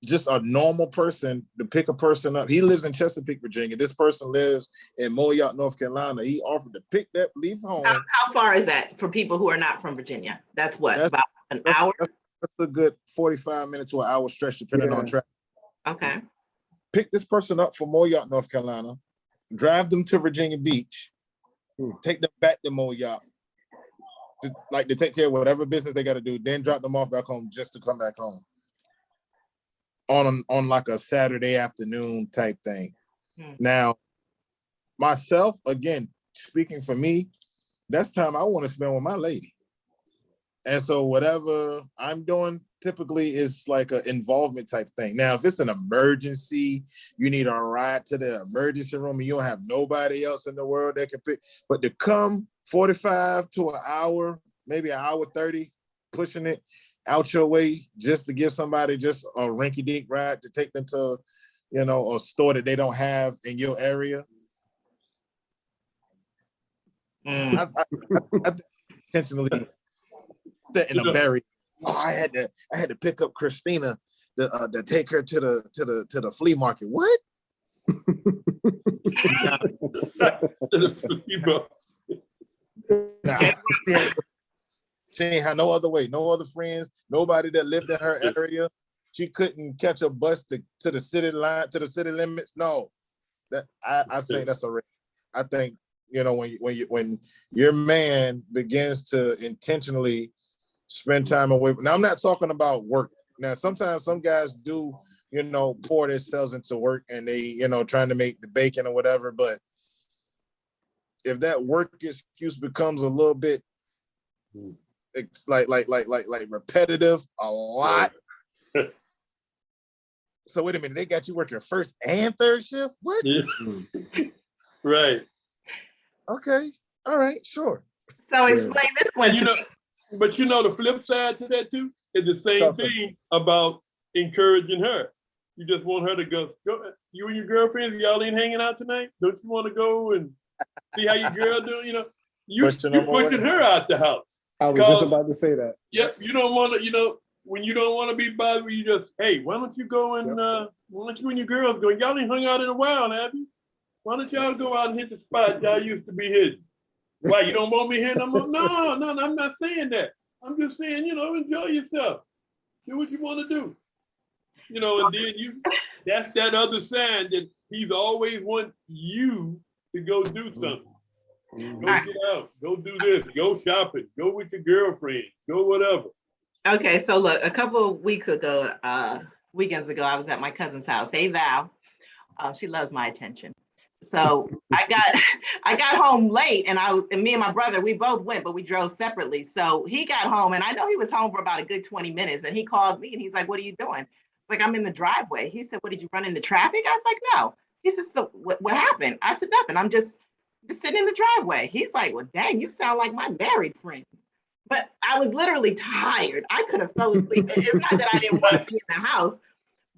just a normal person to pick a person up. He lives in Chesapeake, Virginia. This person lives in Moyock, North Carolina. He offered to leave home. How far is that for people who are not from Virginia? That's about an hour? That's a good 45 minutes to an hour stretch, depending on traffic. Okay. Pick this person up from Moyock, North Carolina, drive them to Virginia Beach, take them back to Moyock, to take care of whatever business they got to do, then drop them off back home just to come back home on like a Saturday afternoon type thing. Now, myself, again, speaking for me, that's time I want to spend with my lady. And so whatever I'm doing typically is like an involvement type thing. Now, if it's an emergency, you need a ride to the emergency room and you don't have nobody else in the world that can pick, but to come 45 to an hour, maybe an hour 30, pushing it out your way just to give somebody just a rinky-dink ride to take them to, a store that they don't have in your area. I intentionally set in a barrier. Oh, I had to pick up Christina to take her to the flea market. What? Nah, she ain't had no other way, no other friends, nobody that lived in her area. She couldn't catch a bus to the city line, to the city limits. No, that I think that's a I think, when your man begins to intentionally spend time away. Now, I'm not talking about work. Now, sometimes some guys do, pour themselves into work and they, trying to make the bacon or whatever. But if that work excuse becomes a little bit like repetitive a lot. So wait a minute, they got you working first and third shift? What? Yeah. Right. Okay. All right, sure. So explain this one to me. But the flip side to that too is the same thing about encouraging her. You just want her to go, you and your girlfriend, y'all ain't hanging out tonight? Don't you want to go and see how your girl doing? You're pushing her out the house. I was just about to say that. Yep, you don't want to, when you don't want to be bothered, you just, hey, why don't you go and, why don't you and your girls go? Y'all ain't hung out in a while, have you? Why don't y'all go out and hit the spot y'all used to be hitting? Why, you don't want me here no more? No, I'm not saying that. I'm just saying, enjoy yourself. Do what you want to do. And then that's that other sign that he's always want you to go do something. Go get out, go do this, go shopping, go with your girlfriend, go whatever. Okay, so look, a couple of weekends ago, I was at my cousin's house. Hey, Val. She loves my attention. So I got home late, and me and my brother, we both went, but we drove separately. So he got home, and I know he was home for about a good 20 minutes, and he called me, and he's like, "What are you doing?" It's like, "I'm in the driveway." He said, "What, did you run into traffic?" I was like, "No." He said, "So what happened?" I said, "Nothing. I'm just sitting in the driveway." He's like, "Well, dang, you sound like my married friend." But I was literally tired. I could have fell asleep. It's not that I didn't want to be in the house,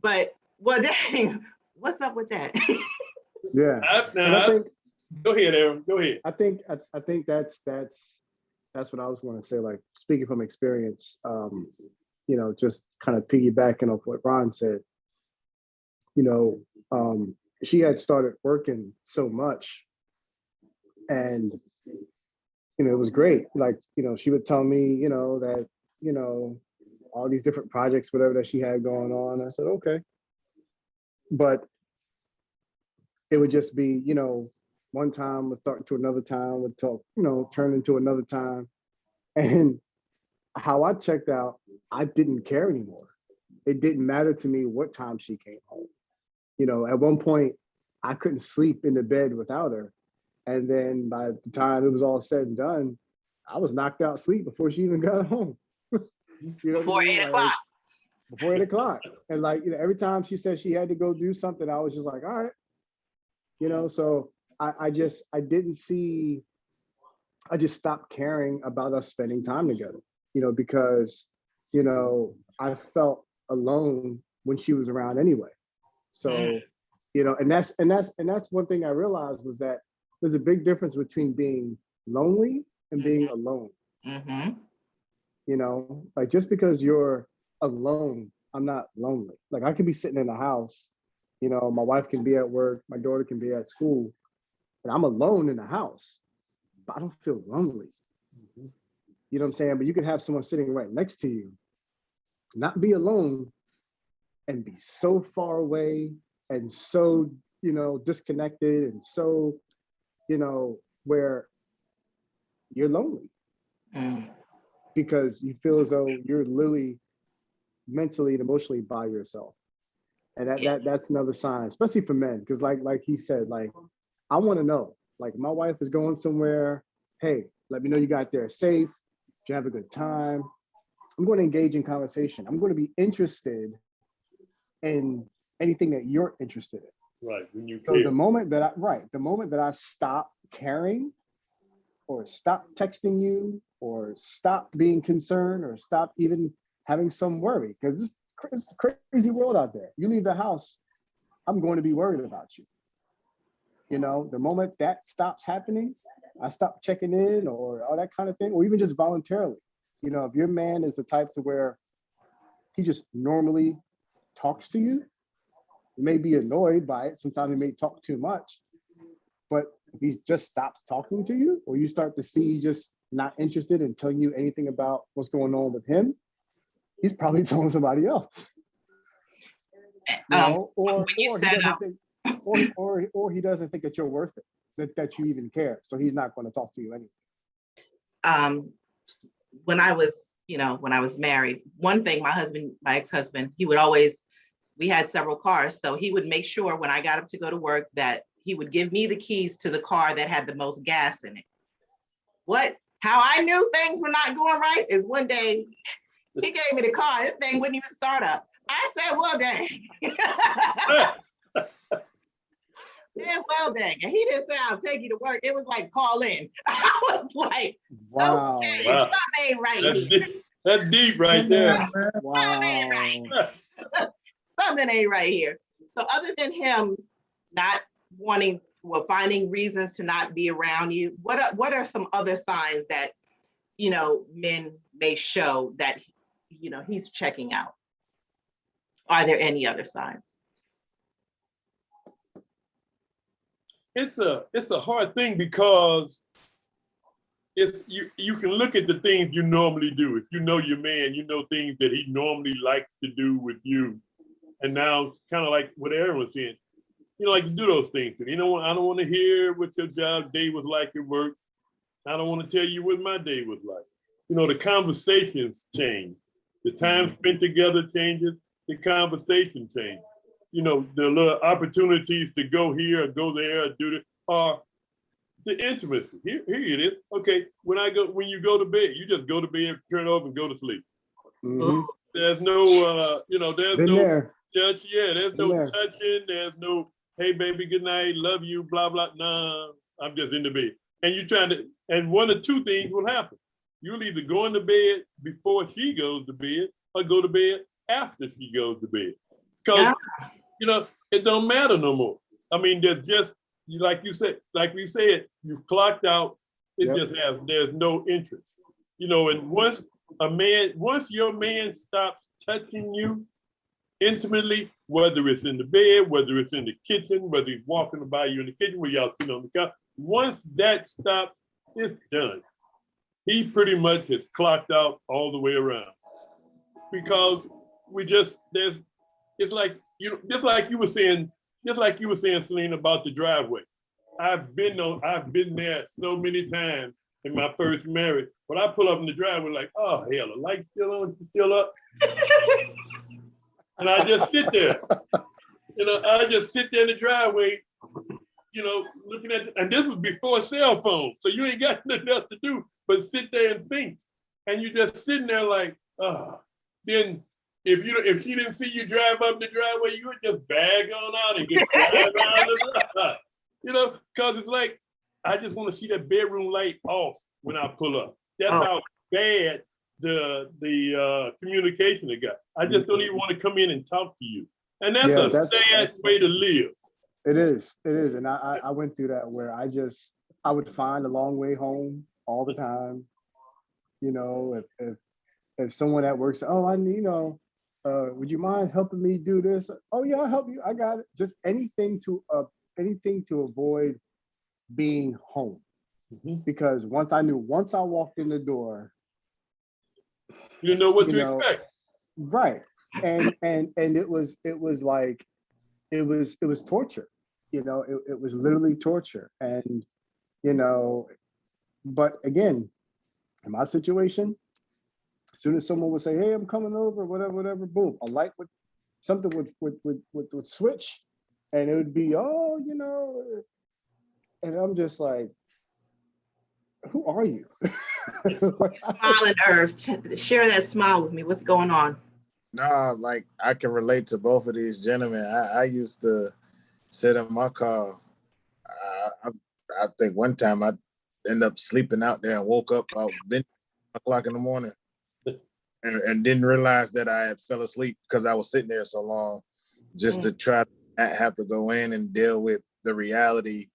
but well, dang, what's up with that? Yeah. I think, go ahead, Aaron. Go ahead. I think that's what I was going to say. Like, speaking from experience, just kind of piggybacking off what Ron said. She had started working so much, and it was great. Like, she would tell me, that all these different projects, whatever that she had going on. I said, okay, but it would just be, one time would start to another time, would talk, turn into another time. And how I checked out, I didn't care anymore. It didn't matter to me what time she came home. At one point, I couldn't sleep in the bed without her. And then by the time it was all said and done, I was knocked out asleep before she even got home. Before 8 o'clock. Before 8 o'clock. And every time she said she had to go do something, I was just like, all right. So I just stopped caring about us spending time together, because, I felt alone when she was around anyway. So, and that's one thing I realized was that there's a big difference between being lonely and being alone. Mm-hmm. Like, just because you're alone, I'm not lonely. Like, I could be sitting in the house, my wife can be at work, my daughter can be at school, and I'm alone in the house, but I don't feel lonely. You know what I'm saying? But you could have someone sitting right next to you, not be alone, and be so far away and so, disconnected and so, where you're lonely because you feel as though you're literally mentally and emotionally by yourself. And that's another sign, especially for men, because like he said, like, I want to know, like, my wife is going somewhere. Hey, let me know you got there safe. Did you have a good time? I'm going to engage in conversation. I'm going to be interested in anything that you're interested in. Right. When you so the moment that I stop caring, or stop texting you, or stop being concerned, or stop even having some worry, because it's a crazy world out there. You leave the house, I'm going to be worried about you. The moment that stops happening, I stop checking in or all that kind of thing, or even just voluntarily. If your man is the type to where he just normally talks to you, you may be annoyed by it. Sometimes he may talk too much, but if he just stops talking to you, or you start to see just not interested in telling you anything about what's going on with him, he's probably telling somebody else. Or he doesn't think that you're worth it. that you even care. So he's not going to talk to you anyway. When I was married, one thing my ex-husband, he would always, we had several cars. So he would make sure when I got up to go to work that he would give me the keys to the car that had the most gas in it. How I knew things were not going right is one day he gave me the car, this thing wouldn't even start up. I said, well, dang. Yeah, well, dang. And he didn't say, I'll take you to work. It was like, call in. I was like, Wow. okay, Wow. something ain't right That's here. deep, that's deep right there. Wow. Something ain't right here. So other than him not finding reasons to not be around you, what are some other signs that, men may show that, he's checking out? Are there any other signs? It's a hard thing because it's you can look at the things you normally do. If you know your man, you know things that he normally likes to do with you. And now kind of like what Aaron was saying, like to do those things. I don't want to hear what your job day was like at work. I don't want to tell you what my day was like. The conversations change. The time spent together changes. The conversation changes. The little opportunities to go here or go there or do this, or the intimacy. Here it is. Okay, when you go to bed, you just go to bed, turn over, and go to sleep. Mm-hmm. There's no, there's Been no there. touch. Yeah, there's no Been there. touching. There's no, hey baby, good night, love you, blah blah. Nah, I'm just in the bed. And you're trying to, and one or two things will happen. You'll either go into bed before she goes to bed, or go to bed after she goes to bed. Because it don't matter no more. I mean, there's just, like we said, you've clocked out. There's no interest. And once your man stops touching you intimately, whether it's in the bed, whether it's in the kitchen, whether he's walking by you in the kitchen, where y'all sitting on the couch, once that stops, it's done. He pretty much has clocked out all the way around. Because it's like, just like you were saying, Selena, about the driveway. I've been there so many times in my first marriage. When I pull up in the driveway, like, oh hell, the light's still on, she's still up. And I just sit there. I just sit there in the driveway, looking at and this was before cell phones, so you ain't got nothing else to do but sit there and think. And you just sitting there like, then if she didn't see you drive up the driveway, you would just bag on out and get drive around the block. Because it's like, I just want to see that bedroom light off when I pull up. That's how bad the communication it got. I just don't even want to come in and talk to you. And that's a sad way to live. It is. And I went through that where I would find a long way home all the time. If someone at work said, oh, I need, would you mind helping me do this? Oh yeah, I'll help you. I got it. Just anything to avoid being home. Mm-hmm. Because once I walked in the door, you know what to expect. Right. And it was like, it was torture. It was literally torture. And, but again, in my situation, as soon as someone would say, hey, I'm coming over, whatever, boom, a light something would switch, and it would be, and I'm just like, who are you? You're smiling, Erv. Share that smile with me. What's going on? No, like I can relate to both of these gentlemen. I used to sit in my car. I think one time I ended up sleeping out there and woke up about 10 o'clock in the morning. And didn't realize that I had fell asleep because I was sitting there so long, just to try to not have to go in and deal with the reality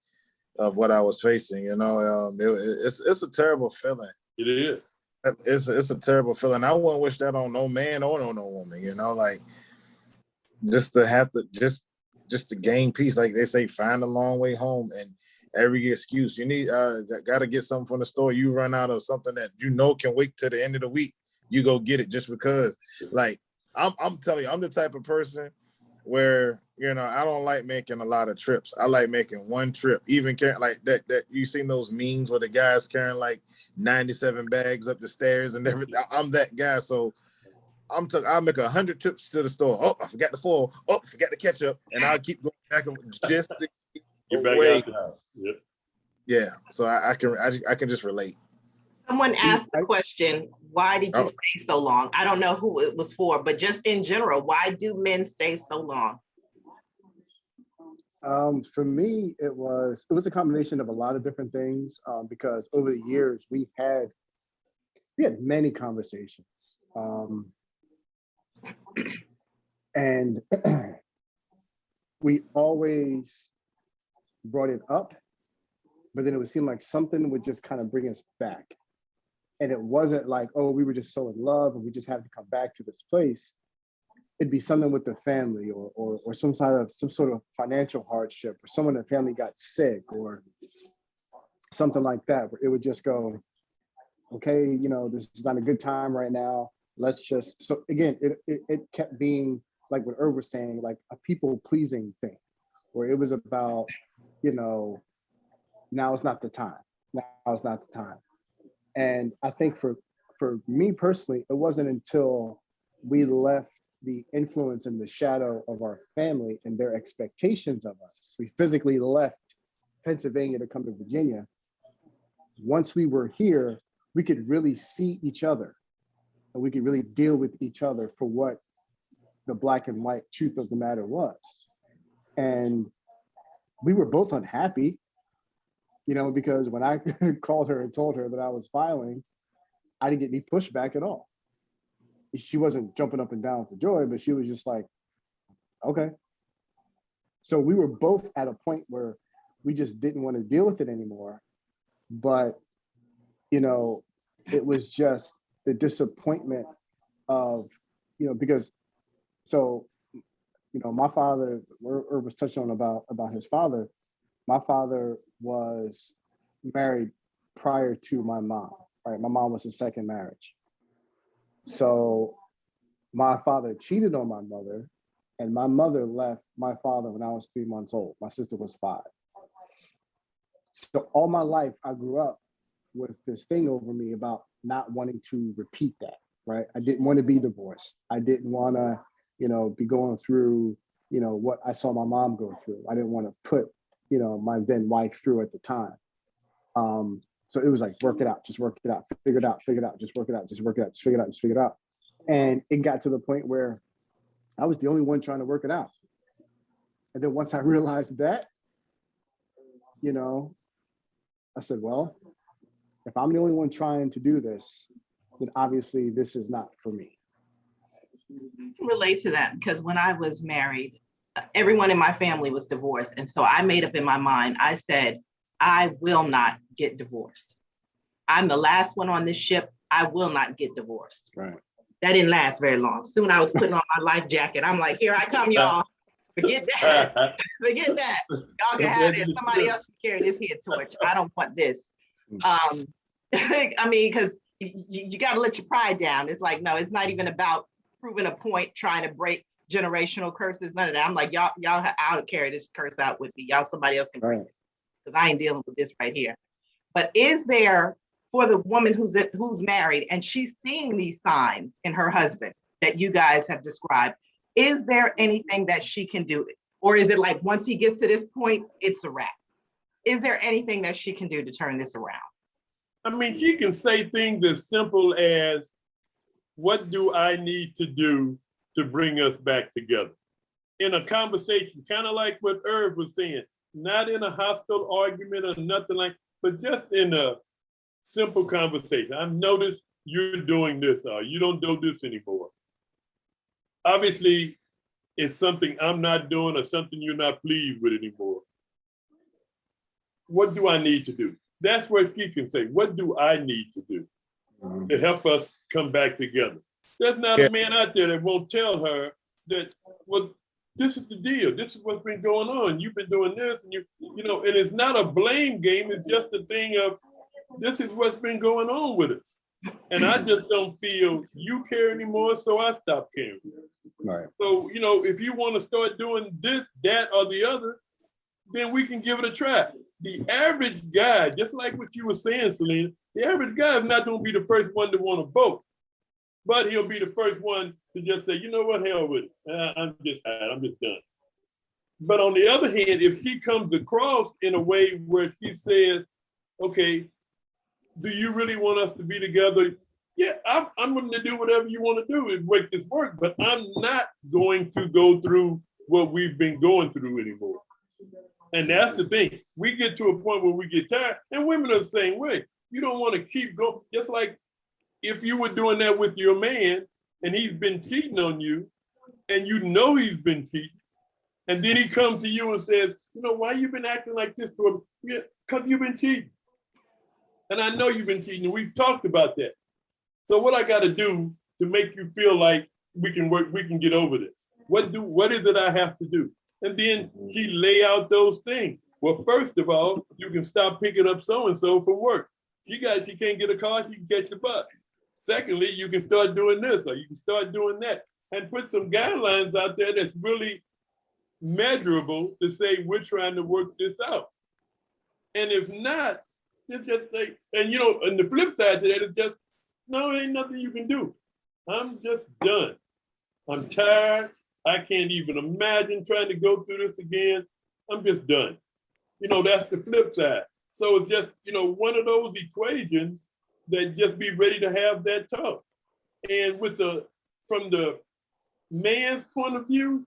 of what I was facing. It's a terrible feeling. It is. It's a terrible feeling. I wouldn't wish that on no man or no woman. Like just to have to just to gain peace, like they say, find a long way home, and every excuse you need. Got to get something from the store. You run out of something that can wait till the end of the week. You go get it just because. Like I'm telling you, I'm the type of person where, you know, I don't like making a lot of trips. I like making one trip, even like that you seen those memes where the guy's carrying like 97 bags up the stairs and everything. I'm that guy. So I'll make 100 trips to the store. Oh, I forgot the foil. Oh, I forgot the ketchup. And I'll keep going back and just to Get back away. out the house. Yep. Yeah. So I can just relate. Someone asked the question, why did you stay so long? I don't know who it was for, but just in general, why do men stay so long? For me, it was a combination of a lot of different things, because over the years we had many conversations, and we always brought it up, but then it would seem like something would just kind of bring us back. And it wasn't like, oh, we were just so in love and we just had to come back to this place. It'd be something with the family or some sort of financial hardship, or someone in the family got sick or something like that, where it would just go, okay, you know, this is not a good time right now. Let's just, so again, it kept being like what Erv was saying, like a people pleasing thing, where it was about, you know, now is not the time. Now is not the time. And I think for me personally, it wasn't until we left the influence and the shadow of our family and their expectations of us. We physically left Pennsylvania to come to Virginia. Once we were here, we could really see each other and we could really deal with each other for what the black and white truth of the matter was. And we were both unhappy, you know, because when I called her and told her that I was filing, I didn't get any pushback at all. She wasn't jumping up and down for joy, but she was just like, okay. So we were both at a point where we just didn't want to deal with it anymore. But, you know, it was just the disappointment of, you know, because, so, you know, my father, Erv was touching on about his father. My father was married prior to my mom, right? My mom was his second marriage. So my father cheated on my mother, and my mother left my father when I was 3 months old. My sister was 5. So all my life, I grew up with this thing over me about not wanting to repeat that, right? I didn't want to be divorced. I didn't want to, you know, be going through, you know, what I saw my mom go through. I didn't want to put, you know, my then wife through at the time. So it was like, work it out, just work it out, figure it out, just work it out, just work it out, just figure it out, just figure it out. And it got to the point where I was the only one trying to work it out. And then once I realized that, you know, I said, well, if I'm the only one trying to do this, then obviously this is not for me. I can relate to that because when I was married, everyone in my family was divorced. And so I made up in my mind, I said, I will not get divorced. I'm the last one on this ship. I will not get divorced. Right. That didn't last very long. Soon I was putting on my life jacket. I'm like, here I come, y'all. Forget that. Forget that. Y'all can have this. Somebody else can carry this here torch. I don't want this. I mean, because you got to let your pride down. It's like, no, it's not even about proving a point, trying to break generational curses, none of that. I'm like, y'all, I'll carry this curse out with me. Y'all, somebody else can break it. Because I ain't dealing with this right here. But is there, for the woman who's married and she's seeing these signs in her husband that you guys have described, is there anything that she can do? Or is it like once he gets to this point, it's a wrap? Is there anything that she can do to turn this around? I mean, she can say things as simple as, what do I need to do to bring us back together? In a conversation, kind of like what Erv was saying, not in a hostile argument or nothing like, but just in a simple conversation. I've noticed you're doing this, or you don't do this anymore. Obviously, it's something I'm not doing or something you're not pleased with anymore. What do I need to do? That's where she can say, what do I need to do to help us come back together? There's not a man out there that won't tell her that, well, this is the deal. This is what's been going on. You've been doing this, and you know, and it's not a blame game. It's just a thing of, this is what's been going on with us. And I just don't feel you care anymore, so I stopped caring. Right. So, you know, if you want to start doing this, that, or the other, then we can give it a try. The average guy, just like what you were saying, Selena, the average guy is not going to be the first one to want to vote, but he'll be the first one to just say, you know what, hell with it. I'm just tired. I'm just done. But on the other hand, if she comes across in a way where she says, okay, do you really want us to be together? Yeah, I'm willing to do whatever you want to do and make this work, but I'm not going to go through what we've been going through anymore. And that's the thing. We get to a point where we get tired, and women are the same way. You don't want to keep going. Just like if you were doing that with your man and he's been cheating on you, and you know he's been cheating, and then he comes to you and says, you know, why you been acting like this to him? Yeah, because you've been cheating. And I know you've been cheating, and we've talked about that. So what I got to do to make you feel like we can work, we can get over this? What is it I have to do? And then she lay out those things. Well, first of all, you can stop picking up so-and-so from work. She can't get a car, she can catch the bus. Secondly, you can start doing this, or you can start doing that, and put some guidelines out there that's really measurable to say we're trying to work this out. And if not, it's just like, and you know, and the flip side to that is just, no, ain't nothing you can do. I'm just done. I'm tired. I can't even imagine trying to go through this again. I'm just done. You know, that's the flip side. So it's just, you know, one of those equations that just be ready to have that talk. And from the man's point of view,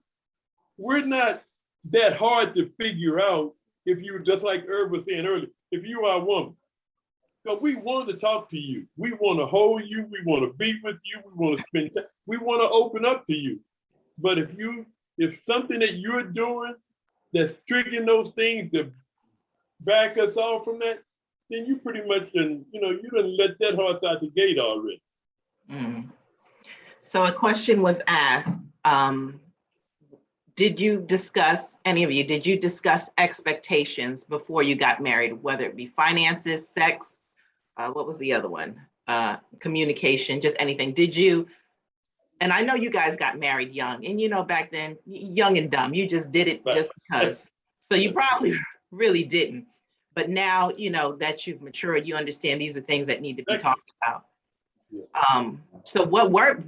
we're not that hard to figure out if you, just like Erv was saying earlier, if you are a woman. So we want to talk to you. We want to hold you. We want to be with you. We want to spend time. We want to open up to you. But if something that you're doing that's triggering those things to back us off from that, then you pretty much you done let that horse out the gate already. Mm. So a question was asked, did you discuss expectations before you got married, whether it be finances, sex, what was the other one? Communication, just anything. Did you, and I know you guys got married young, and you know, back then, young and dumb, you just did it just because. So you probably really didn't. But now, you know, that you've matured, you understand these are things that need to be talked about. So what were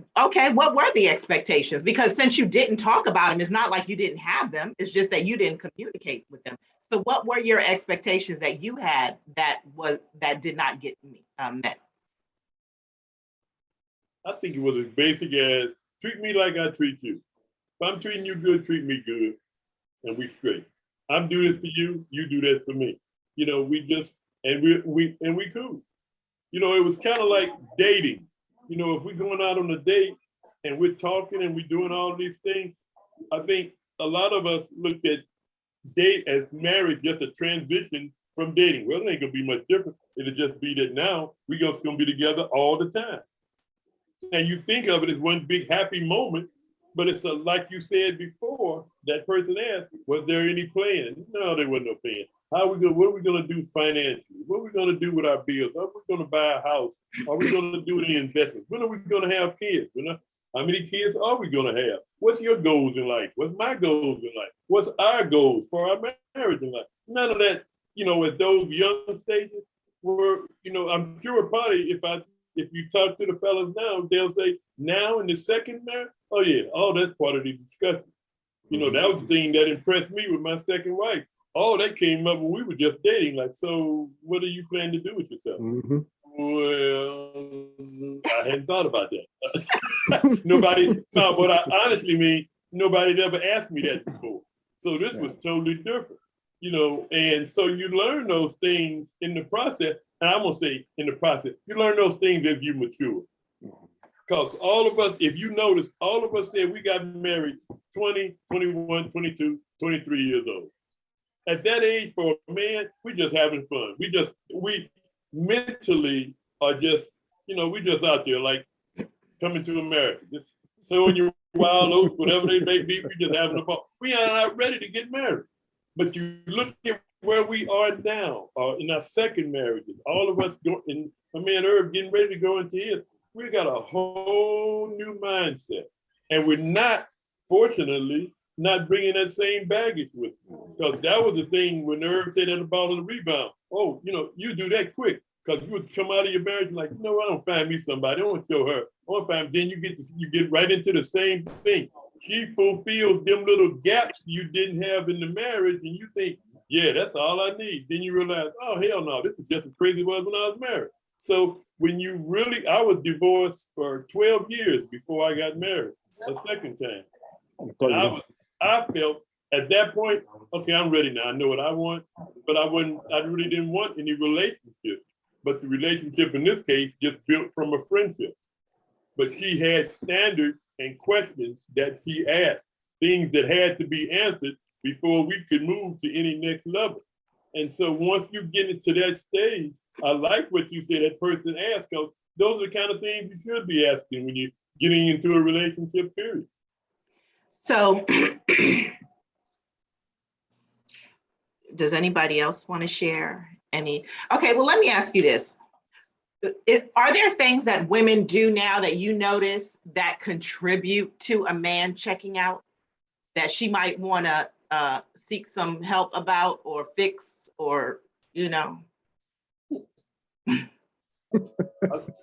the expectations? Because since you didn't talk about them, it's not like you didn't have them. It's just that you didn't communicate with them. So what were your expectations that you had that did not get met? I think it was as basic as treat me like I treat you. If I'm treating you good, treat me good, and we straight. I'm doing this for you, you do that for me. You know, we cool. You know, it was kind of like dating. You know, if we're going out on a date and we're talking and we're doing all these things, I think a lot of us looked at date as marriage, just a transition from dating. Well, it ain't gonna be much different. It'll just be that now we're just gonna be together all the time. And you think of it as one big happy moment, but it's like you said before, that person asked, was there any plan? No, there wasn't no plan. What are we gonna do financially? What are we gonna do with our bills? Are we gonna buy a house? Are we gonna do any investments? When are we gonna have kids? How many kids are we gonna have? What's your goals in life? What's my goals in life? What's our goals for our marriage in life? None of that, you know, at those young stages were, you know, I'm sure probably if you talk to the fellas now, they'll say, now in the second marriage, oh yeah, that's part of the discussion. You know, that was the thing that impressed me with my second wife. Oh, that came up when we were just dating. Like, so what do you plan to do with yourself? Mm-hmm. Well, I hadn't thought about that. But I honestly mean, nobody had ever asked me that before. So this was totally different, you know, and so you learn those things in the process. And I'm gonna say in the process, you learn those things as you mature. Because all of us, if you notice, all of us said we got married 20, 21, 22, 23 years old. At that age, for a man, we just having fun. We mentally are just, you know, we just out there like coming to America, just sowing your wild oats, whatever they may be, we just having a fun. We are not ready to get married. But you look at where we are now, in our second marriages, all of us and my man Erv getting ready to go into his, we got a whole new mindset. And we're not unfortunately, not bringing that same baggage with me. Because that was the thing when Erv said that about the rebound. Oh, you do that quick. Because you would come out of your marriage like, I don't find me somebody. I want to show her. I want to find. Then you get right into the same thing. She fulfills them little gaps you didn't have in the marriage, and you think, yeah, that's all I need. Then you realize, oh, hell no, this is just as crazy as it was when I was married. So when I was divorced for 12 years before I got married a second time. And I felt at that point, okay, I'm ready now. I know what I want, but I really didn't want any relationship. But the relationship in this case just built from a friendship. But she had standards and questions that she asked, things that had to be answered before we could move to any next level. And so once you get into that stage, I like what you said, that person asked, because those are the kind of things you should be asking when you're getting into a relationship, period. So does anybody else want to share any? Okay, well, let me ask you this. Are there things that women do now that you notice that contribute to a man checking out that she might want to seek some help about or fix, or,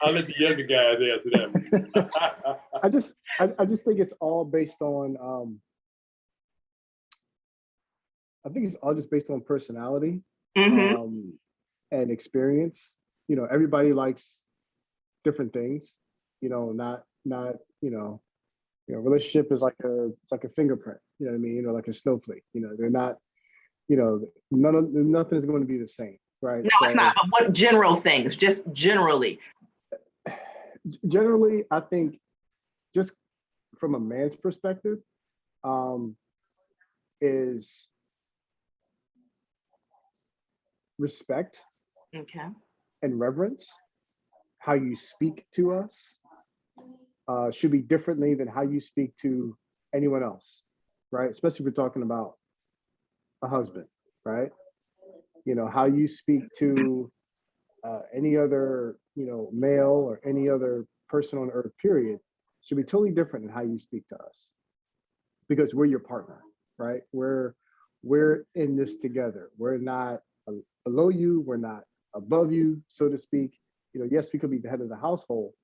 I'll let the younger guys answer that. I just think it's all based on, I think it's all just based on personality and experience. Everybody likes different things, not, relationship is like a fingerprint, you know what I mean? Like a snowflake, they're not, nothing is going to be the same, right? No, it's not, but what general things, just generally? Generally, I think just from a man's perspective, is respect. Okay. And reverence. How you speak to us should be differently than how you speak to anyone else, right? Especially if we're talking about a husband, right? How you speak to any other, male or any other person on earth, period, should be totally different than how you speak to us, because we're your partner, right? We're in this together. We're not below you. We're not above you, so to speak. Yes, we could be the head of the household,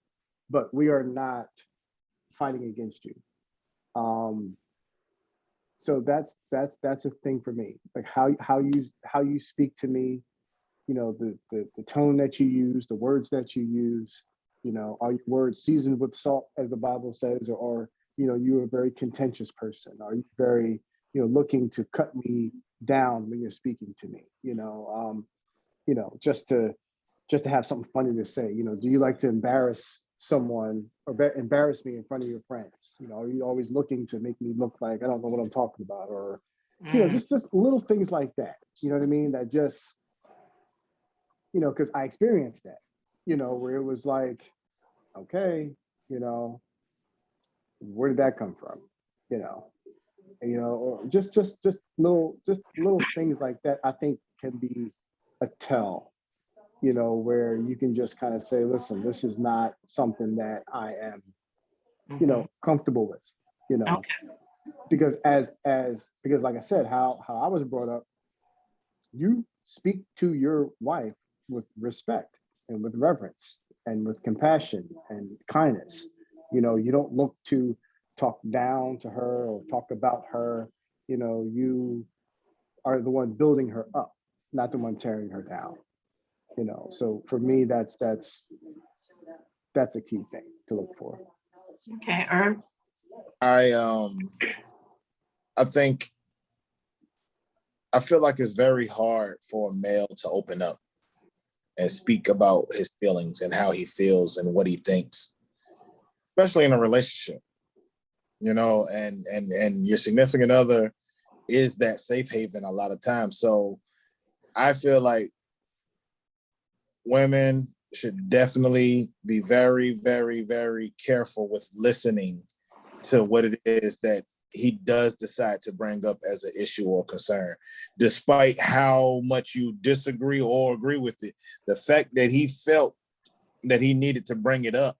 but we are not fighting against you. So that's a thing for me. Like how you speak to me, the tone that you use, the words that you use, are your words seasoned with salt, as the Bible says, or you're a very contentious person? Are you very, looking to cut me down when you're speaking to me? Just to have something funny to say. Do you like to embarrass someone or embarrass me in front of your friends? Are you always looking to make me look like I don't know what I'm talking about? Or, just little things like that. You know what I mean? That just, because I experienced that, where it was like, okay, where did that come from? Or just little things like that, I think can be a tell, where you can just kind of say, listen, this is not something that I am, comfortable with, Okay. because because like I said, how I was brought up, you speak to your wife with respect and with reverence and with compassion and kindness. You don't look to talk down to her or talk about her. You are the one building her up, not the one tearing her down. So for me, that's a key thing to look for. Okay, Erv? I feel like it's very hard for a male to open up and speak about his feelings and how he feels and what he thinks, especially in a relationship, and your significant other is that safe haven a lot of times. So I feel like women should definitely be very, very, very careful with listening to what it is that he does decide to bring up as an issue or concern, despite how much you disagree or agree with it. The fact that he felt that he needed to bring it up,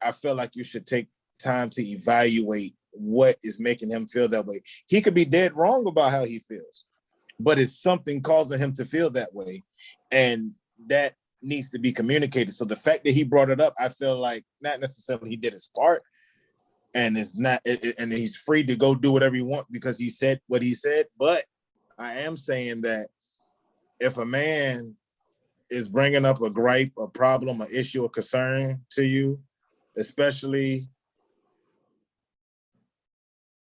I feel like you should take time to evaluate what is making him feel that way. He could be dead wrong about how he feels, but it's something causing him to feel that way. And that needs to be communicated. So the fact that he brought it up, I feel like not necessarily he did his part, and it's not, and he's free to go do whatever he wants because he said what he said. But I am saying that if a man is bringing up a gripe, a problem, an issue, a concern to you, especially,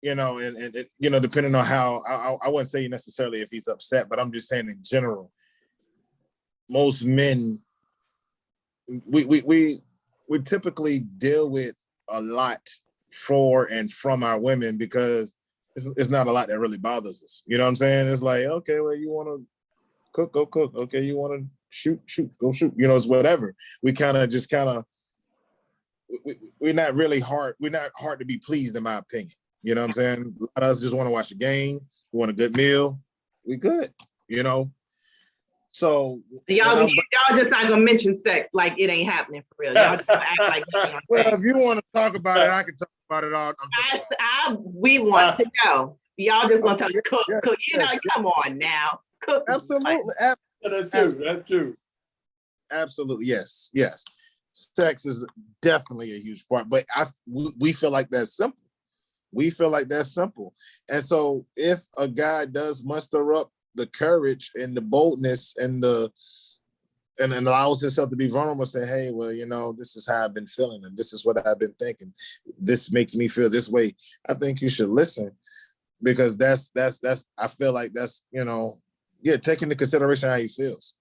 you know, and you know, depending on how, I wouldn't say necessarily if he's upset, but I'm just saying in general, most men, we typically deal with a lot for and from our women because it's not a lot that really bothers us. You know what I'm saying? It's like, okay, well, you want to cook, go cook. Okay, you want to shoot, go shoot. You know, it's whatever. We we're not really hard. We're not hard to be pleased, in my opinion. You know what I'm saying? A lot of us just want to watch a game. We want a good meal. We good, you know? So y'all just not gonna mention sex like it ain't happening for real. Y'all just gonna act like it ain't well, sex. if you want to talk about it, I can talk about it all. We want to know. Y'all just gonna talk cook. You know, yes. come on now. Cook. Absolutely. That's true. Absolutely. Yes. Sex is definitely a huge part, but we feel like that's simple. We feel like that's simple. And so if a guy does muster up the courage and the boldness and allows himself to be vulnerable and say, hey, well, you know, this is how I've been feeling and this is what I've been thinking. This makes me feel this way. I think you should listen because that's I feel like that's, you know, take into consideration how he feels.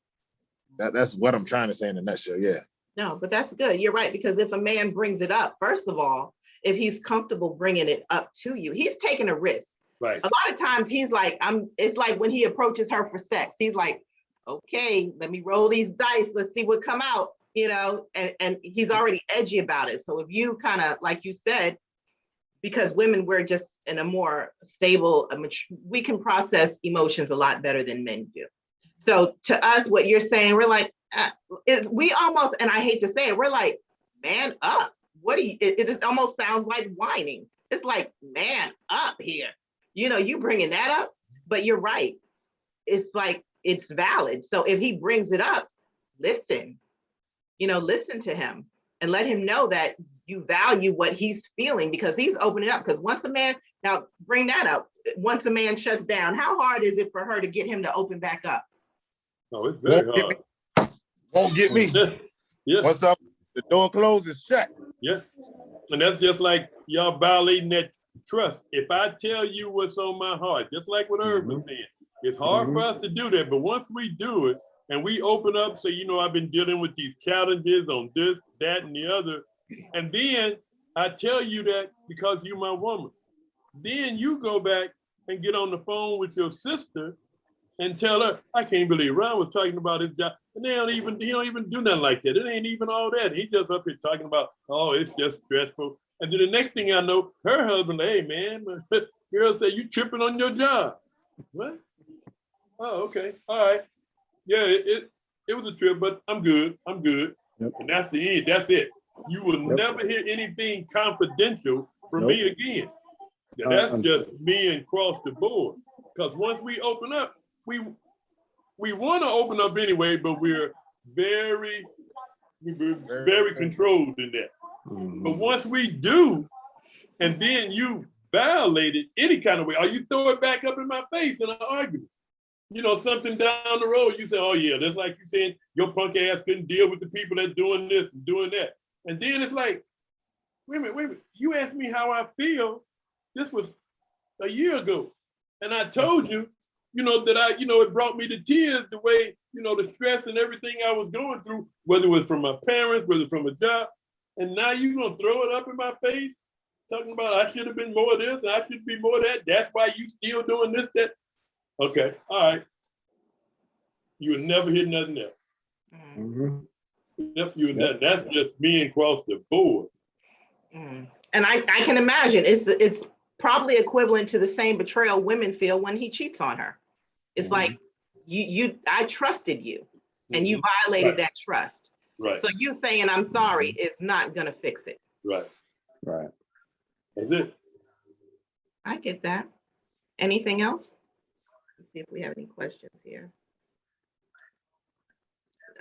That's what I'm trying to say in a nutshell. Yeah. No, but that's good. You're right. Because if a man brings it up, first of all, if he's comfortable bringing it up to you, he's taking a risk. Right. A lot of times he's like, it's like when he approaches her for sex, he's like, okay, let me roll these dice. Let's see what come out, you know, and he's already edgy about it. So if you kind of, like you said, because women, we're just in a more stable, we can process emotions a lot better than men do. So to us, what you're saying, we're like, we almost, and I hate to say it, we're like, man up. It just almost sounds like whining. It's like, man up here. You know, you bringing that up, but you're right. It's like, it's valid. So if he brings it up, listen to him and let him know that you value what he's feeling because he's opening up. Because once a man, now bring that up, once a man shuts down, how hard is it for her to get him to open back up? No, it's very hard. Won't get me. Yeah. Once the door closes, shut. Yeah. And that's just like y'all violating that trust. If I tell you what's on my heart, just like what Erv was saying, it's hard for us to do that. But once we do it and we open up, say, you know, I've been dealing with these challenges on this, that, and the other. And then I tell you that because you're my woman. Then you go back and get on the phone with your sister and tell her, I can't believe Ron was talking about his job. And he don't even do nothing like that. It ain't even all that. He just up here talking about, oh, it's just stressful. And then the next thing I know, her husband, hey man, girl say you tripping on your job. What? Oh, okay. All right. Yeah, it was a trip, but I'm good. Yep. And that's the end. That's it. You will never hear anything confidential from me again. Now, that's just me and across the board. Because once we open up, we want to open up anyway, but we're very controlled in that. Mm-hmm. But once we do, and then you violate it any kind of way, or you throw it back up in my face in an argument, you know, something down the road, you say, oh yeah, that's like you saying your punk ass couldn't deal with the people that doing this and doing that. And then it's like, wait a minute, you asked me how I feel. This was a year ago. And I told you, you know, that it brought me to tears the way, you know, the stress and everything I was going through, whether it was from my parents, whether from a job. And now you're going to throw it up in my face, talking about I should have been more of this, and I should be more of that. That's why you still doing this, that. Okay, all right. You will never hear nothing else. Mm-hmm. Yep, that's just me across the board. Mm. And I can imagine it's probably equivalent to the same betrayal women feel when he cheats on her. It's like I trusted you and you violated that trust. Right. So you saying I'm sorry is not gonna fix it. Right. That's it. I get that. Anything else? Let's see if we have any questions here.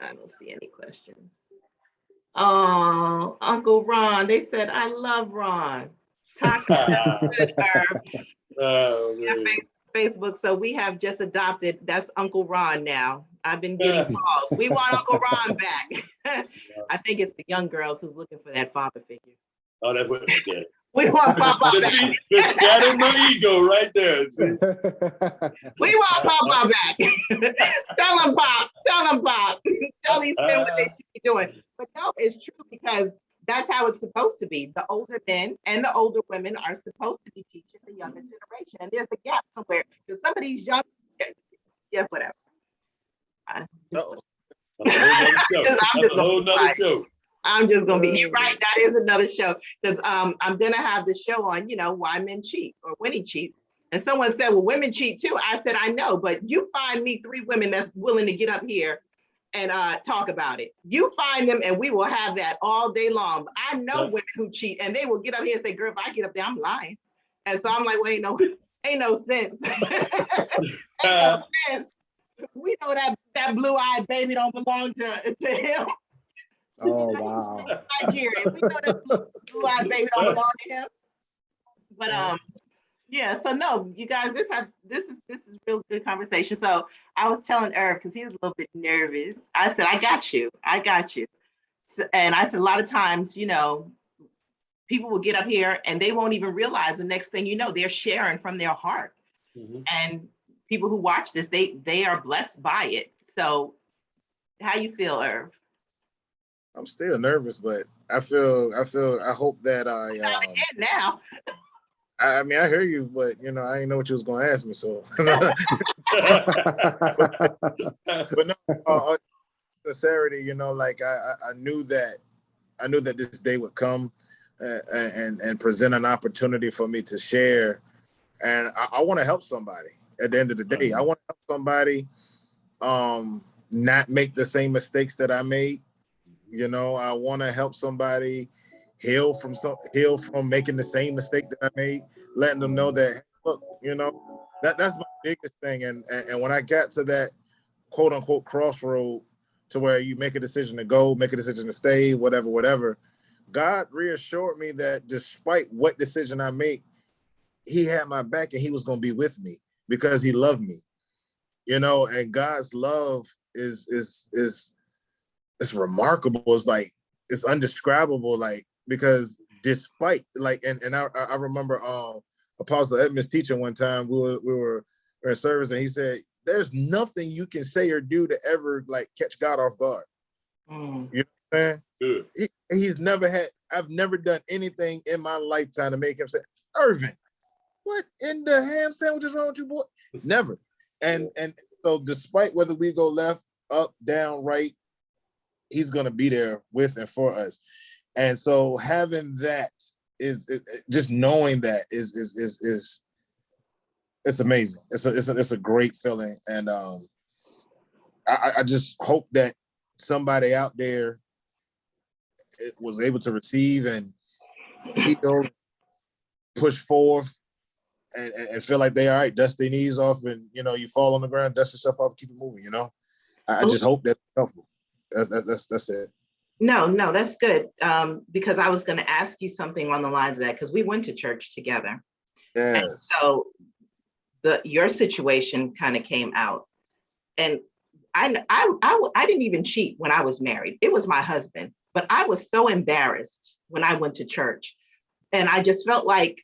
I don't see any questions. Oh, Uncle Ron, they said, I love Ron. Toxic good Erv. Oh, Yeah, man. Facebook. So we have just adopted, that's Uncle Ron now. I've been getting calls. We want Uncle Ron back. I think it's the young girls who's looking for that father figure. Oh, that's what it is. We want Papa back. Just scatter my ego right there. See? We want Papa back. Tell him, Pop. Tell him, Pop. Tell these men what they should be doing. But no, it's true because that's how it's supposed to be. The older men and the older women are supposed to be teaching the younger generation. And there's a gap somewhere because some of these young, yeah, whatever. I'm just gonna be, you're right, that is another show. Because I'm gonna have the show on, why men cheat or when he cheats. And someone said, well, women cheat too. I said, I know, but you find me 3 women that's willing to get up here and talk about it. You find them and we will have that all day long. I know women who cheat and they will get up here and say, girl, if I get up there, I'm lying. And so I'm like, well, ain't no sense. Ain't no sense. We know that blue-eyed baby don't belong to him. Oh, wow. Nigerian. We know that blue-eyed baby don't belong to him. But yeah, so no, you guys, this is real good conversation. So I was telling Erv, because he was a little bit nervous. I said, I got you. So, and I said, a lot of times, people will get up here and they won't even realize the next thing you know, they're sharing from their heart. Mm-hmm. And people who watch this, they are blessed by it. So how you feel, Erv? I'm still nervous, but I hope that now. I mean, I hear you, but I didn't know what you was going to ask me. So, but no, sincerity, like I knew that this day would come and present an opportunity for me to share. And I want to help somebody at the end of the day. I want to help somebody not make the same mistakes that I made. I want to help somebody heal from making the same mistake that I made, letting them know that, look, that's my biggest thing. And when I got to that quote unquote crossroad to where you make a decision to go, make a decision to stay, whatever, God reassured me that despite what decision I make, he had my back and he was going to be with me because he loved me, and God's love is it's remarkable. It's like, it's undescribable, because despite and I remember Apostle Edmonds teaching one time, we were in service and he said, there's nothing you can say or do to ever catch God off guard. You know what I'm saying? Good. I've never done anything in my lifetime to make him say, Irvin, what in the ham sandwich is wrong with you, boy? Never. And so despite whether we go left, up, down, right, he's going to be there with and for us. And so having that is just knowing that is it's amazing. It's a great feeling. And I just hope that somebody out there was able to receive and push forth and feel like they all right, dust their knees off and you fall on the ground, dust yourself off, keep it moving, I just hope that's helpful. That's it. No, that's good. Because I was going to ask you something on the lines of that, because we went to church together. Yes. And so your situation kind of came out, and I didn't even cheat when I was married. It was my husband, but I was so embarrassed when I went to church, and I just felt like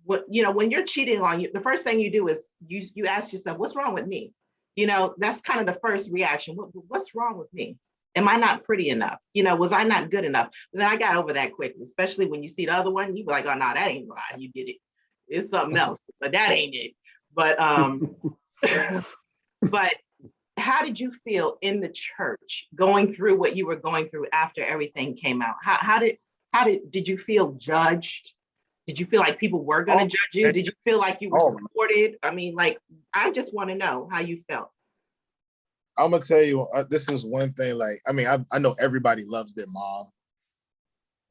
when you're cheating on you, the first thing you do is you ask yourself, what's wrong with me? That's kind of the first reaction. What's wrong with me? Am I not pretty enough? Was I not good enough? But then I got over that quickly, especially when you see the other one, you be like, oh, no, that ain't right. You did it. It's something else, but that ain't it. But, but how did you feel in the church going through what you were going through after everything came out? How did you feel judged? Did you feel like people were going to judge you? Did you feel like you were supported? I mean, I just want to know how you felt. I'm gonna tell you, this is one thing. I know everybody loves their mom,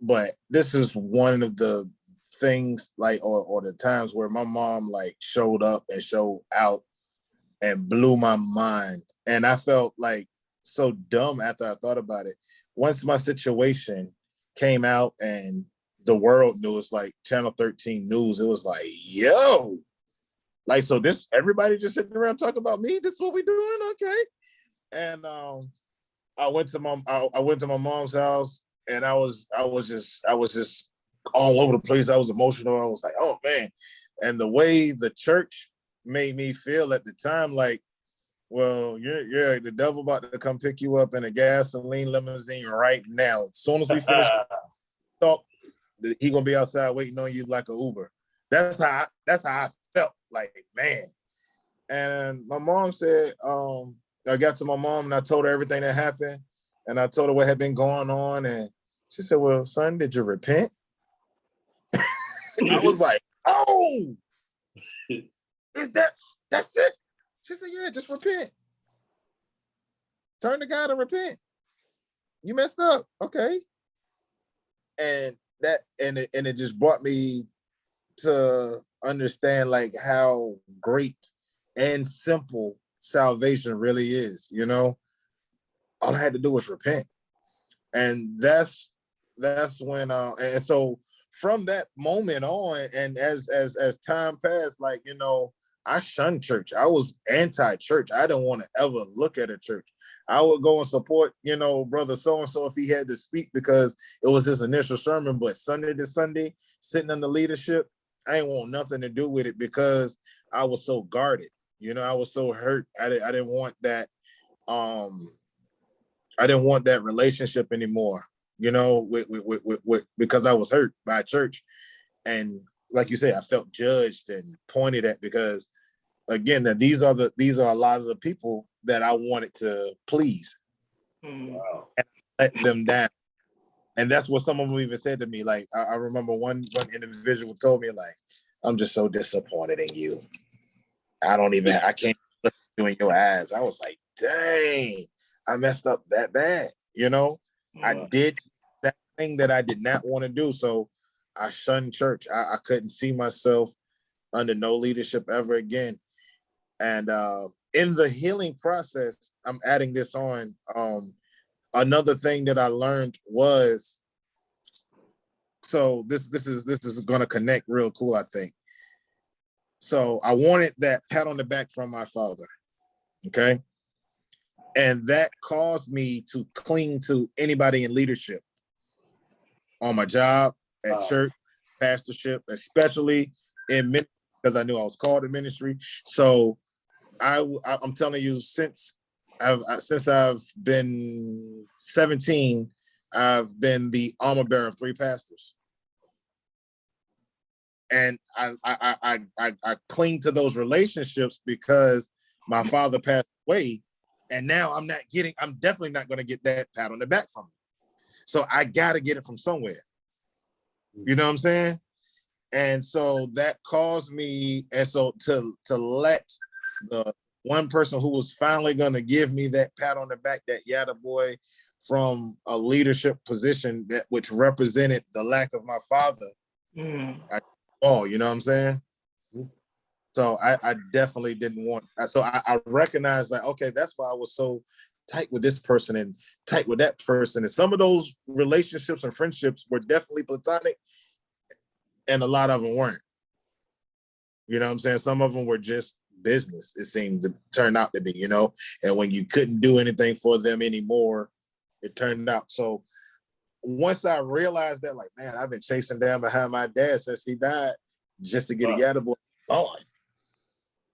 but this is one of the things like, or the times where my mom like showed up and showed out and blew my mind. And I felt like so dumb after I thought about it. Once my situation came out and the world knew, it's like Channel 13 News, it was like, yo, like, so this, everybody just sitting around talking about me, this is what we doing, okay. And I went to my mom's house, and I was just all over the place. I was emotional. I was like, oh man. And the way the church made me feel at the time, like, well, you're the devil about to come pick you up in a gasoline limousine right now. As soon as we finish talk, he gonna be outside waiting on you like an Uber. That's how I felt, like, man. And my mom said, I got to my mom and I told her everything that happened, and I told her what had been going on, and she said, well, son, did you repent? I was like, oh, that's it? She said, yeah, just repent. Turn to God and repent. You messed up. Okay. And it just brought me to understand like how great and simple salvation really is, you know? All I had to do was repent. And that's when and so from that moment on, and as time passed, like, you know, I shunned church. I was anti-church. I didn't want to ever look at a church. I would go and support, you know, brother so-and-so if he had to speak because it was his initial sermon, but Sunday to Sunday, sitting under leadership, I ain't want nothing to do with it because I was so guarded. You know, I was so hurt. I didn't want that. I didn't want that relationship anymore, you know, with because I was hurt by church. And like you say, I felt judged and pointed at because, again, that these are a lot of the people that I wanted to please. Wow. And let them down. And that's what some of them even said to me. Like, I remember one individual told me, like, I'm just so disappointed in you. I can't look you in your eyes. I was like, dang, I messed up that bad. You know, I did that thing that I did not want to do. So I shunned church. I couldn't see myself under no leadership ever again. And in the healing process, I'm adding this on. Another thing that I learned was, so this is going to connect real cool, I think. So I wanted that pat on the back from my father, okay? And that caused me to cling to anybody in leadership on my job, at church, pastorship, especially in ministry, because I knew I was called to ministry. So I'm telling you, since I've been 17, I've been the armor bearer of 3 pastors. And I cling to those relationships because my father passed away, and now I'm definitely not going to get that pat on the back from him. So I got to get it from somewhere. You know what I'm saying? And so that caused me, and so to let the one person who was finally going to give me that pat on the back, that yada boy from a leadership position that which represented the lack of my father. You know what I'm saying? So I definitely didn't want, so I recognized that, okay, that's why I was so tight with this person and tight with that person. And some of those relationships and friendships were definitely platonic, and a lot of them weren't. You know what I'm saying? Some of them were just business, it seemed to turn out to be, you know, and when you couldn't do anything for them anymore, it turned out. So once I realized that, like, man, I've been chasing down behind my dad since he died just to get a yada boy on.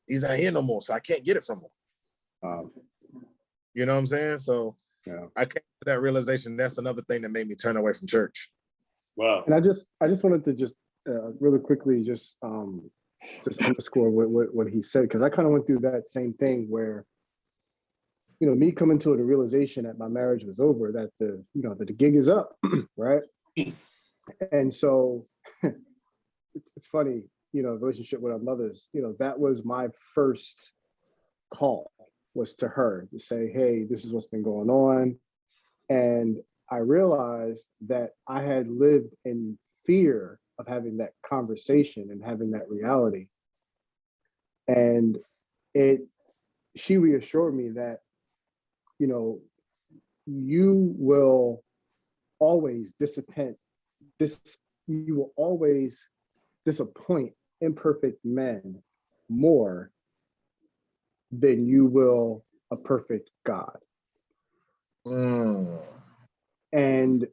He's not here no more, so I can't get it from him. You know what I'm saying? So yeah. I came to that realization. That's another thing that made me turn away from church. Wow. And I just wanted to just really quickly just underscore what he said, because I kind of went through that same thing where, you know, me coming to the realization that my marriage was over, that the gig is up, right? And so it's funny, you know, relationship with our mothers, you know, that was my first call, was to her to say, hey, this is what's been going on. And I realized that I had lived in fear of having that conversation and having that reality. And she reassured me that, you know, you will always you will always disappoint imperfect men more than you will a perfect God. And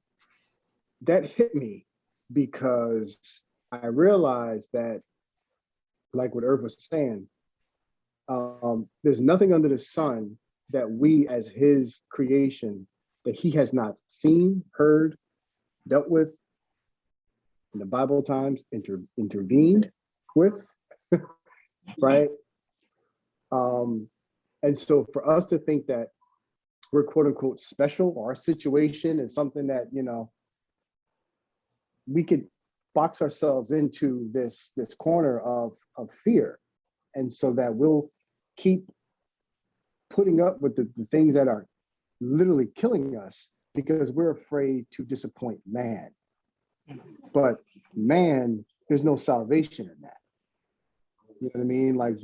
that hit me because I realized that, like what Erv was saying, there's nothing under the sun that we as his creation that he has not seen, heard, dealt with in the Bible times, intervened with, right? And so for us to think that we're quote unquote special, or our situation is something that, you know, we could box ourselves into this corner of fear. And so that we'll keep putting up with the things that are literally killing us because we're afraid to disappoint man. But man, there's no salvation in that. You know what I mean? Like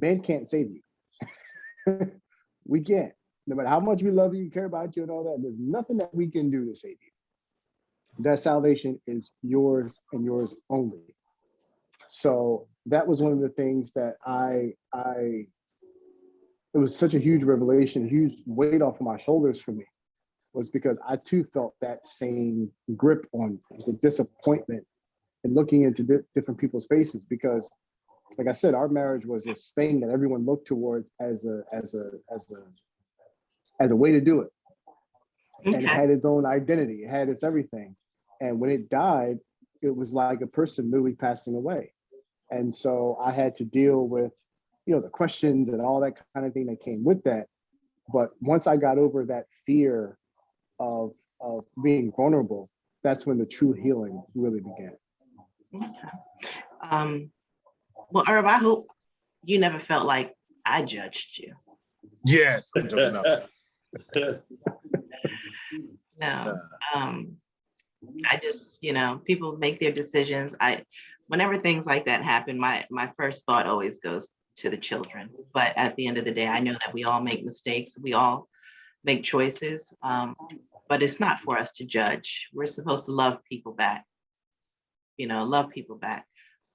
man can't save you. We can't. No matter how much we love you, care about you and all that, there's nothing that we can do to save you. That salvation is yours and yours only. So that was one of the things that it was such a huge revelation, a huge weight off of my shoulders for me, was because I too felt that same grip on the disappointment and looking into different people's faces. Because, like I said, our marriage was this thing that everyone looked towards as a way to do it. Okay. And it had its own identity, it had its everything. And when it died, it was like a person literally passing away. And so I had to deal with, you know, the questions and all that kind of thing that came with that. But once I got over that fear of being vulnerable, that's when the true healing really began. Okay. Well, Erv, I hope you never felt like I judged you. Yes. No. I just, you know, people make their decisions. Whenever things like that happen, my first thought always goes to the children. But at the end of the day, I know that we all make mistakes. We all make choices, but it's not for us to judge. We're supposed to love people back, love people back.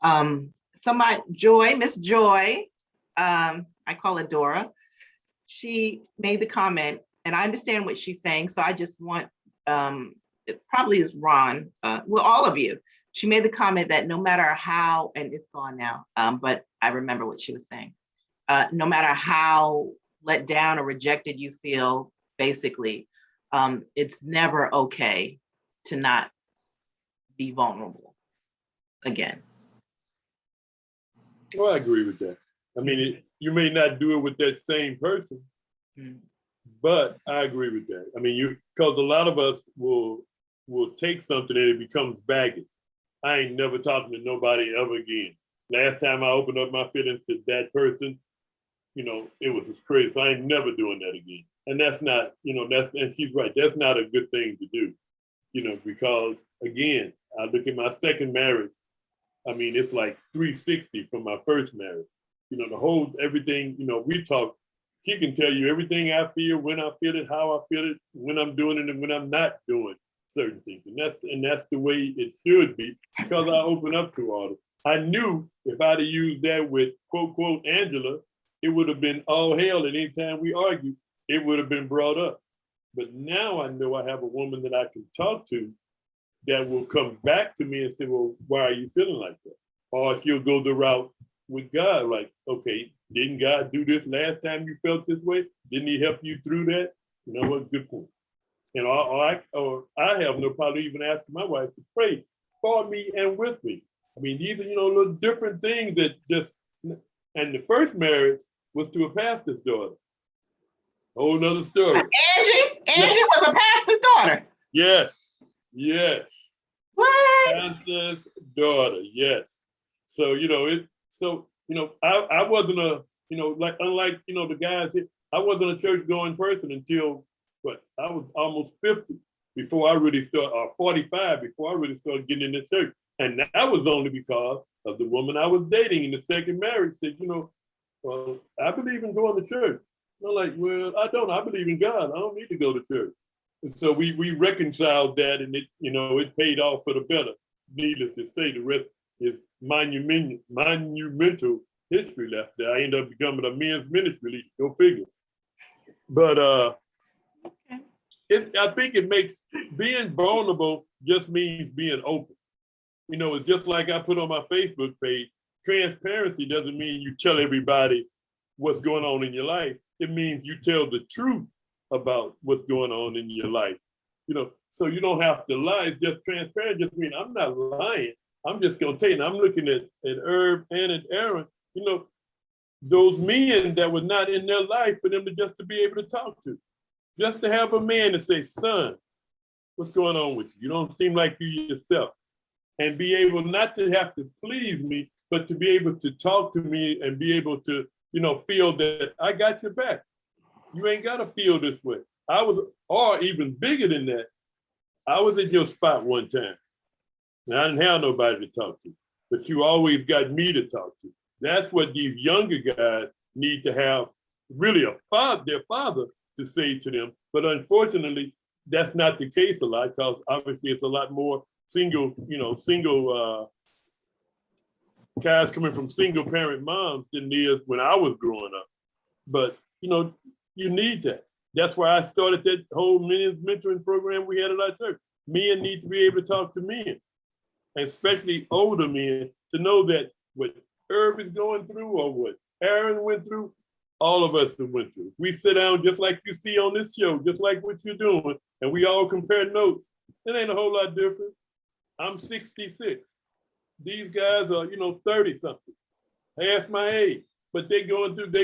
Miss Joy, I call her Dora. She made the comment, and I understand what she's saying. So I just want, it probably is Ron, all of you. She made the comment that no matter how, and it's gone now, but I remember what she was saying. No matter how let down or rejected you feel, basically, it's never okay to not be vulnerable again. Well, I agree with that. I mean, you may not do it with that same person, but I agree with that. I mean, because a lot of us will take something and it becomes baggage. I ain't never talking to nobody ever again. Last time I opened up my feelings to that person, it was just crazy. So I ain't never doing that again. And that's not, and she's right. That's not a good thing to do, because again, I look at my second marriage. I mean, it's like 360 from my first marriage. The whole, everything, we talk, she can tell you everything I feel, when I feel it, how I feel it, when I'm doing it and when I'm not doing certain things. And that's the way it should be, because I open up to all of it. I knew if I'd have used that with quote, quote, Angela, it would have been all hell. And anytime we argue, it would have been brought up. But now I know I have a woman that I can talk to that will come back to me and say, well, why are you feeling like that? Or she'll go the route with God, like, okay, didn't God do this last time you felt this way? Didn't he help you through that? You know what, good point. And I have no problem even asking my wife to pray for me and with me. I mean, these are, little different things that just, and the first marriage was to a pastor's daughter. Whole nother story. Angie was a pastor's daughter. Yes. What? Pastor's daughter, yes. So, I wasn't unlike, the guys here, I wasn't a church going person until, I was almost 50. before I really started, or 45 before I really started getting in the church. And that was only because of the woman I was dating in the second marriage said, well, I believe in going to church. I'm like, well, I don't. I believe in God. I don't need to go to church. And so we reconciled that, and it paid off for the better. Needless to say, the rest is monumental history left there. I ended up becoming a men's ministry leader. Go figure. But I think it makes being vulnerable just means being open. It's just like I put on my Facebook page. Transparency doesn't mean you tell everybody what's going on in your life. It means you tell the truth about what's going on in your life. So you don't have to lie. It's just transparent. Just mean I'm not lying. I'm just gonna tell you. And I'm looking at Erv and at Aaron. Those men that were not in their life for them to be able to talk to, just to have a man to say, "Son, what's going on with you? You don't seem like you yourself," and be able not to have to please me, but to be able to talk to me and be able to, feel that I got your back. You ain't gotta feel this way. Or even bigger than that, I was at your spot one time. And I didn't have nobody to talk to, but you always got me to talk to. That's what these younger guys need to have, really their father to say to them. But unfortunately, that's not the case a lot, because obviously it's a lot more single guys coming from single parent moms than it is when I was growing up. But you need that. That's why I started that whole men's mentoring program we had at our church. Men need to be able to talk to men, and especially older men, to know that what Erv is going through or what Aaron went through, all of us have went through. We sit down just like you see on this show, just like what you're doing, and we all compare notes. It ain't a whole lot different. I'm 66. These guys are, 30 something, half my age, but they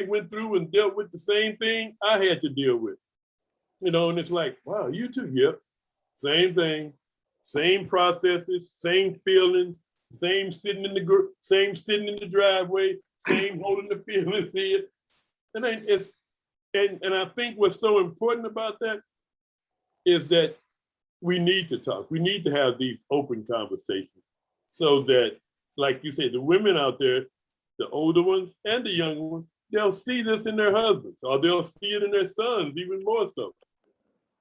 went through and dealt with the same thing I had to deal with. And it's like, wow, you too, yep. Same thing, same processes, same feelings, same sitting in the driveway, same holding the feelings here. And I think what's so important about that is that we need to talk. We need to have these open conversations so that, like you said, the women out there, the older ones and the younger ones, they'll see this in their husbands, or they'll see it in their sons, even more so.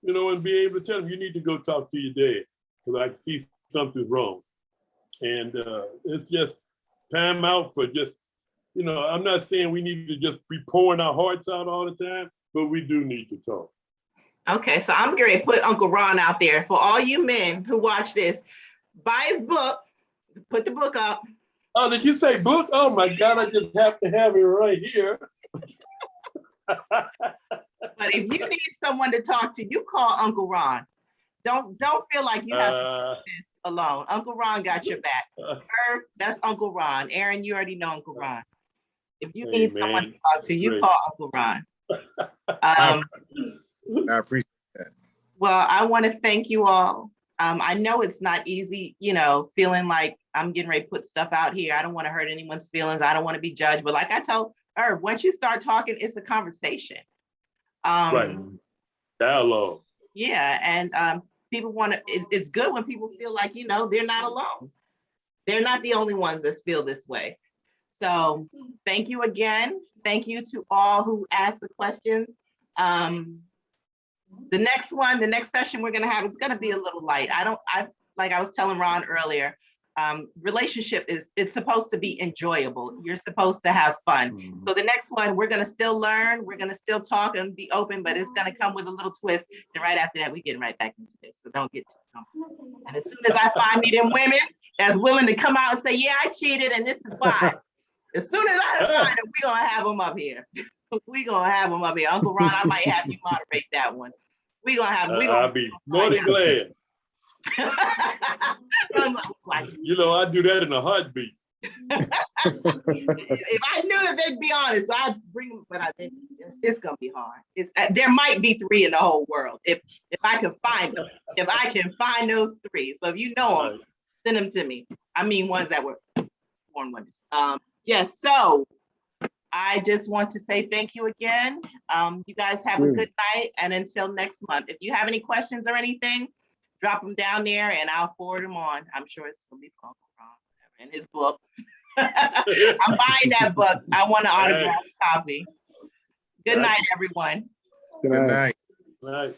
And be able to tell them, you need to go talk to your dad, because I see something's wrong. And it's just time out for just, I'm not saying we need to just be pouring our hearts out all the time, but we do need to talk. Okay, so I'm going to put Uncle Ron out there for all you men who watch this. Buy his book, put the book up. Oh, did you say book? Oh my God, I just have to have it right here. But if you need someone to talk to, you call Uncle Ron. Don't feel like you have to do this alone. Uncle Ron got your back. Erv, that's Uncle Ron. Aaron, you already know Uncle Ron. If you need someone to talk to, you call Uncle Ron. I appreciate that. Well, I want to thank you all. I know it's not easy, feeling like I'm getting ready to put stuff out here. I don't want to hurt anyone's feelings. I don't want to be judged. But like I told Erv, once you start talking, it's a conversation. Right. Dialogue. Yeah. And people want to, it's good when people feel like, they're not alone. They're not the only ones that feel this way. So thank you again. Thank you to all who asked the questions. The next session we're going to have is going to be a little light. Like I was telling Ron earlier, relationship it's supposed to be enjoyable. You're supposed to have fun. Mm-hmm. So the next one, we're going to still learn. We're going to still talk and be open, but it's going to come with a little twist. And right after that, we get right back into this. So don't get too comfortable. And as soon as I find me them women that's willing to come out and say, yeah, I cheated and this is why. As soon as I find them, we're going to have them up here. We're going to have them up here. Uncle Ron, I might have you moderate that one. We're going to have I'll be more than glad. I do that in a heartbeat. If I knew that they'd be honest, I'd bring them, but it's going to be hard. There might be 3 in the whole world. If I can find them, if I can find those 3. So if you know them, send them to me. I mean, ones that were born wonders. Yes, so I just want to say thank you again. You guys have a good night, and until next month. If you have any questions or anything, drop them down there and I'll forward them on. I'm sure it's gonna be from Uncle Ron, whatever, in his book. I'm buying that book. I want an autographed copy. Good night, everyone. Good Good night. night. Right.